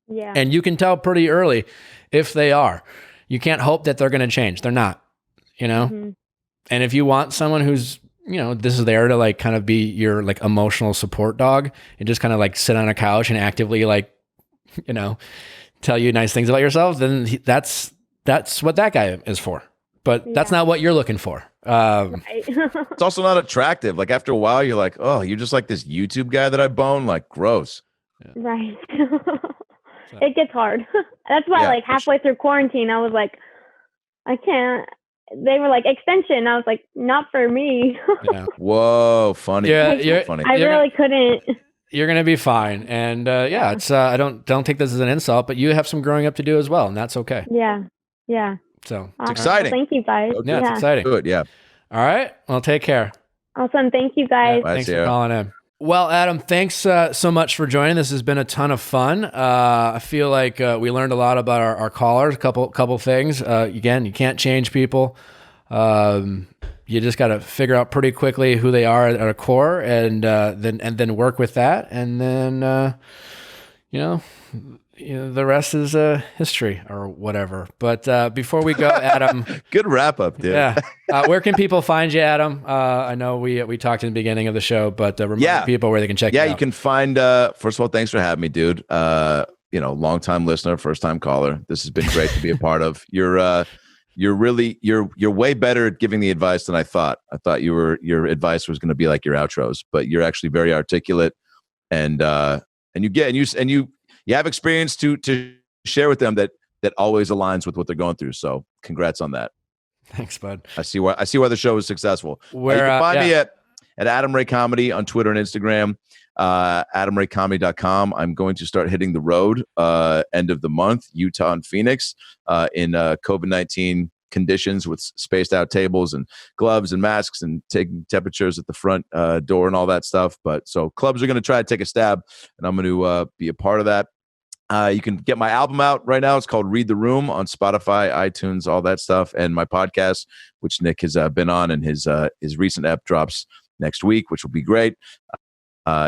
Yeah. And you can tell pretty early if they are. You can't hope that they're going to change. They're not, And if you want someone who's, this is there to like kind of be your like emotional support dog and just kind of like sit on a couch and actively like, tell you nice things about yourself, then that's what that guy is for. But that's not what you're looking for. It's also not attractive. Like, after a while, you're like, oh, you're just like this YouTube guy that I bone. Like, gross. Yeah. Right. It gets hard. That's why, like, halfway through quarantine, I was like, I can't. They were like, extension. I was like, not for me. Yeah. Whoa, funny. Yeah, funny. I really couldn't. You're gonna be fine. And it's I don't take this as an insult, but you have some growing up to do as well, and that's okay. Yeah. Yeah. So it's exciting. Well, thank you, guys. Yeah, it's exciting. Good. Yeah. All right. Well, take care. Awesome. Thank you, guys. Bye, Thanks Sarah. for calling in. Well, Adam, thanks so much for joining. This has been a ton of fun. I feel like we learned a lot about our callers, a couple things. Again, you can't change people. You just got to figure out pretty quickly who they are at a core, and then work with that, and then the rest is history or whatever. But before we go, Adam, good wrap up, dude. Yeah. Where can people find you, Adam? I know we talked in the beginning of the show, but remind people where they can check you out. Yeah, you can find, first of all, thanks for having me, dude. Long-time listener, first-time caller. This has been great to be a part of. You're way better at giving the advice than I thought. I thought your advice was going to be like your outros, but you're actually very articulate, and you have experience to share with them that always aligns with what they're going through. So congrats on that. Thanks, bud. I see why the show is successful. You can find me at Adam Ray Comedy on Twitter and Instagram, AdamRayComedy.com. I'm going to start hitting the road end of the month, Utah and Phoenix, in COVID-19 conditions with spaced out tables and gloves and masks and taking temperatures at the front door and all that stuff. But so clubs are going to try to take a stab, and I'm going to be a part of that. You can get my album out right now. It's called Read the Room on Spotify, iTunes, all that stuff. And my podcast, which Nick has been on, and his recent ep drops next week, which will be great.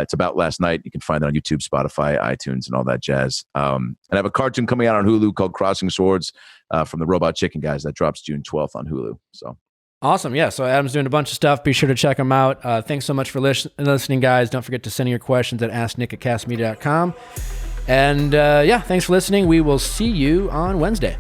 It's About Last Night. You can find it on YouTube, Spotify, iTunes, and all that jazz. And I have a cartoon coming out on Hulu called Crossing Swords from the Robot Chicken guys. That drops June 12th on Hulu. So awesome. Yeah. So Adam's doing a bunch of stuff. Be sure to check him out. Thanks so much for listening, guys. Don't forget to send your questions at asknick@castmedia.com. And thanks for listening. We will see you on Wednesday.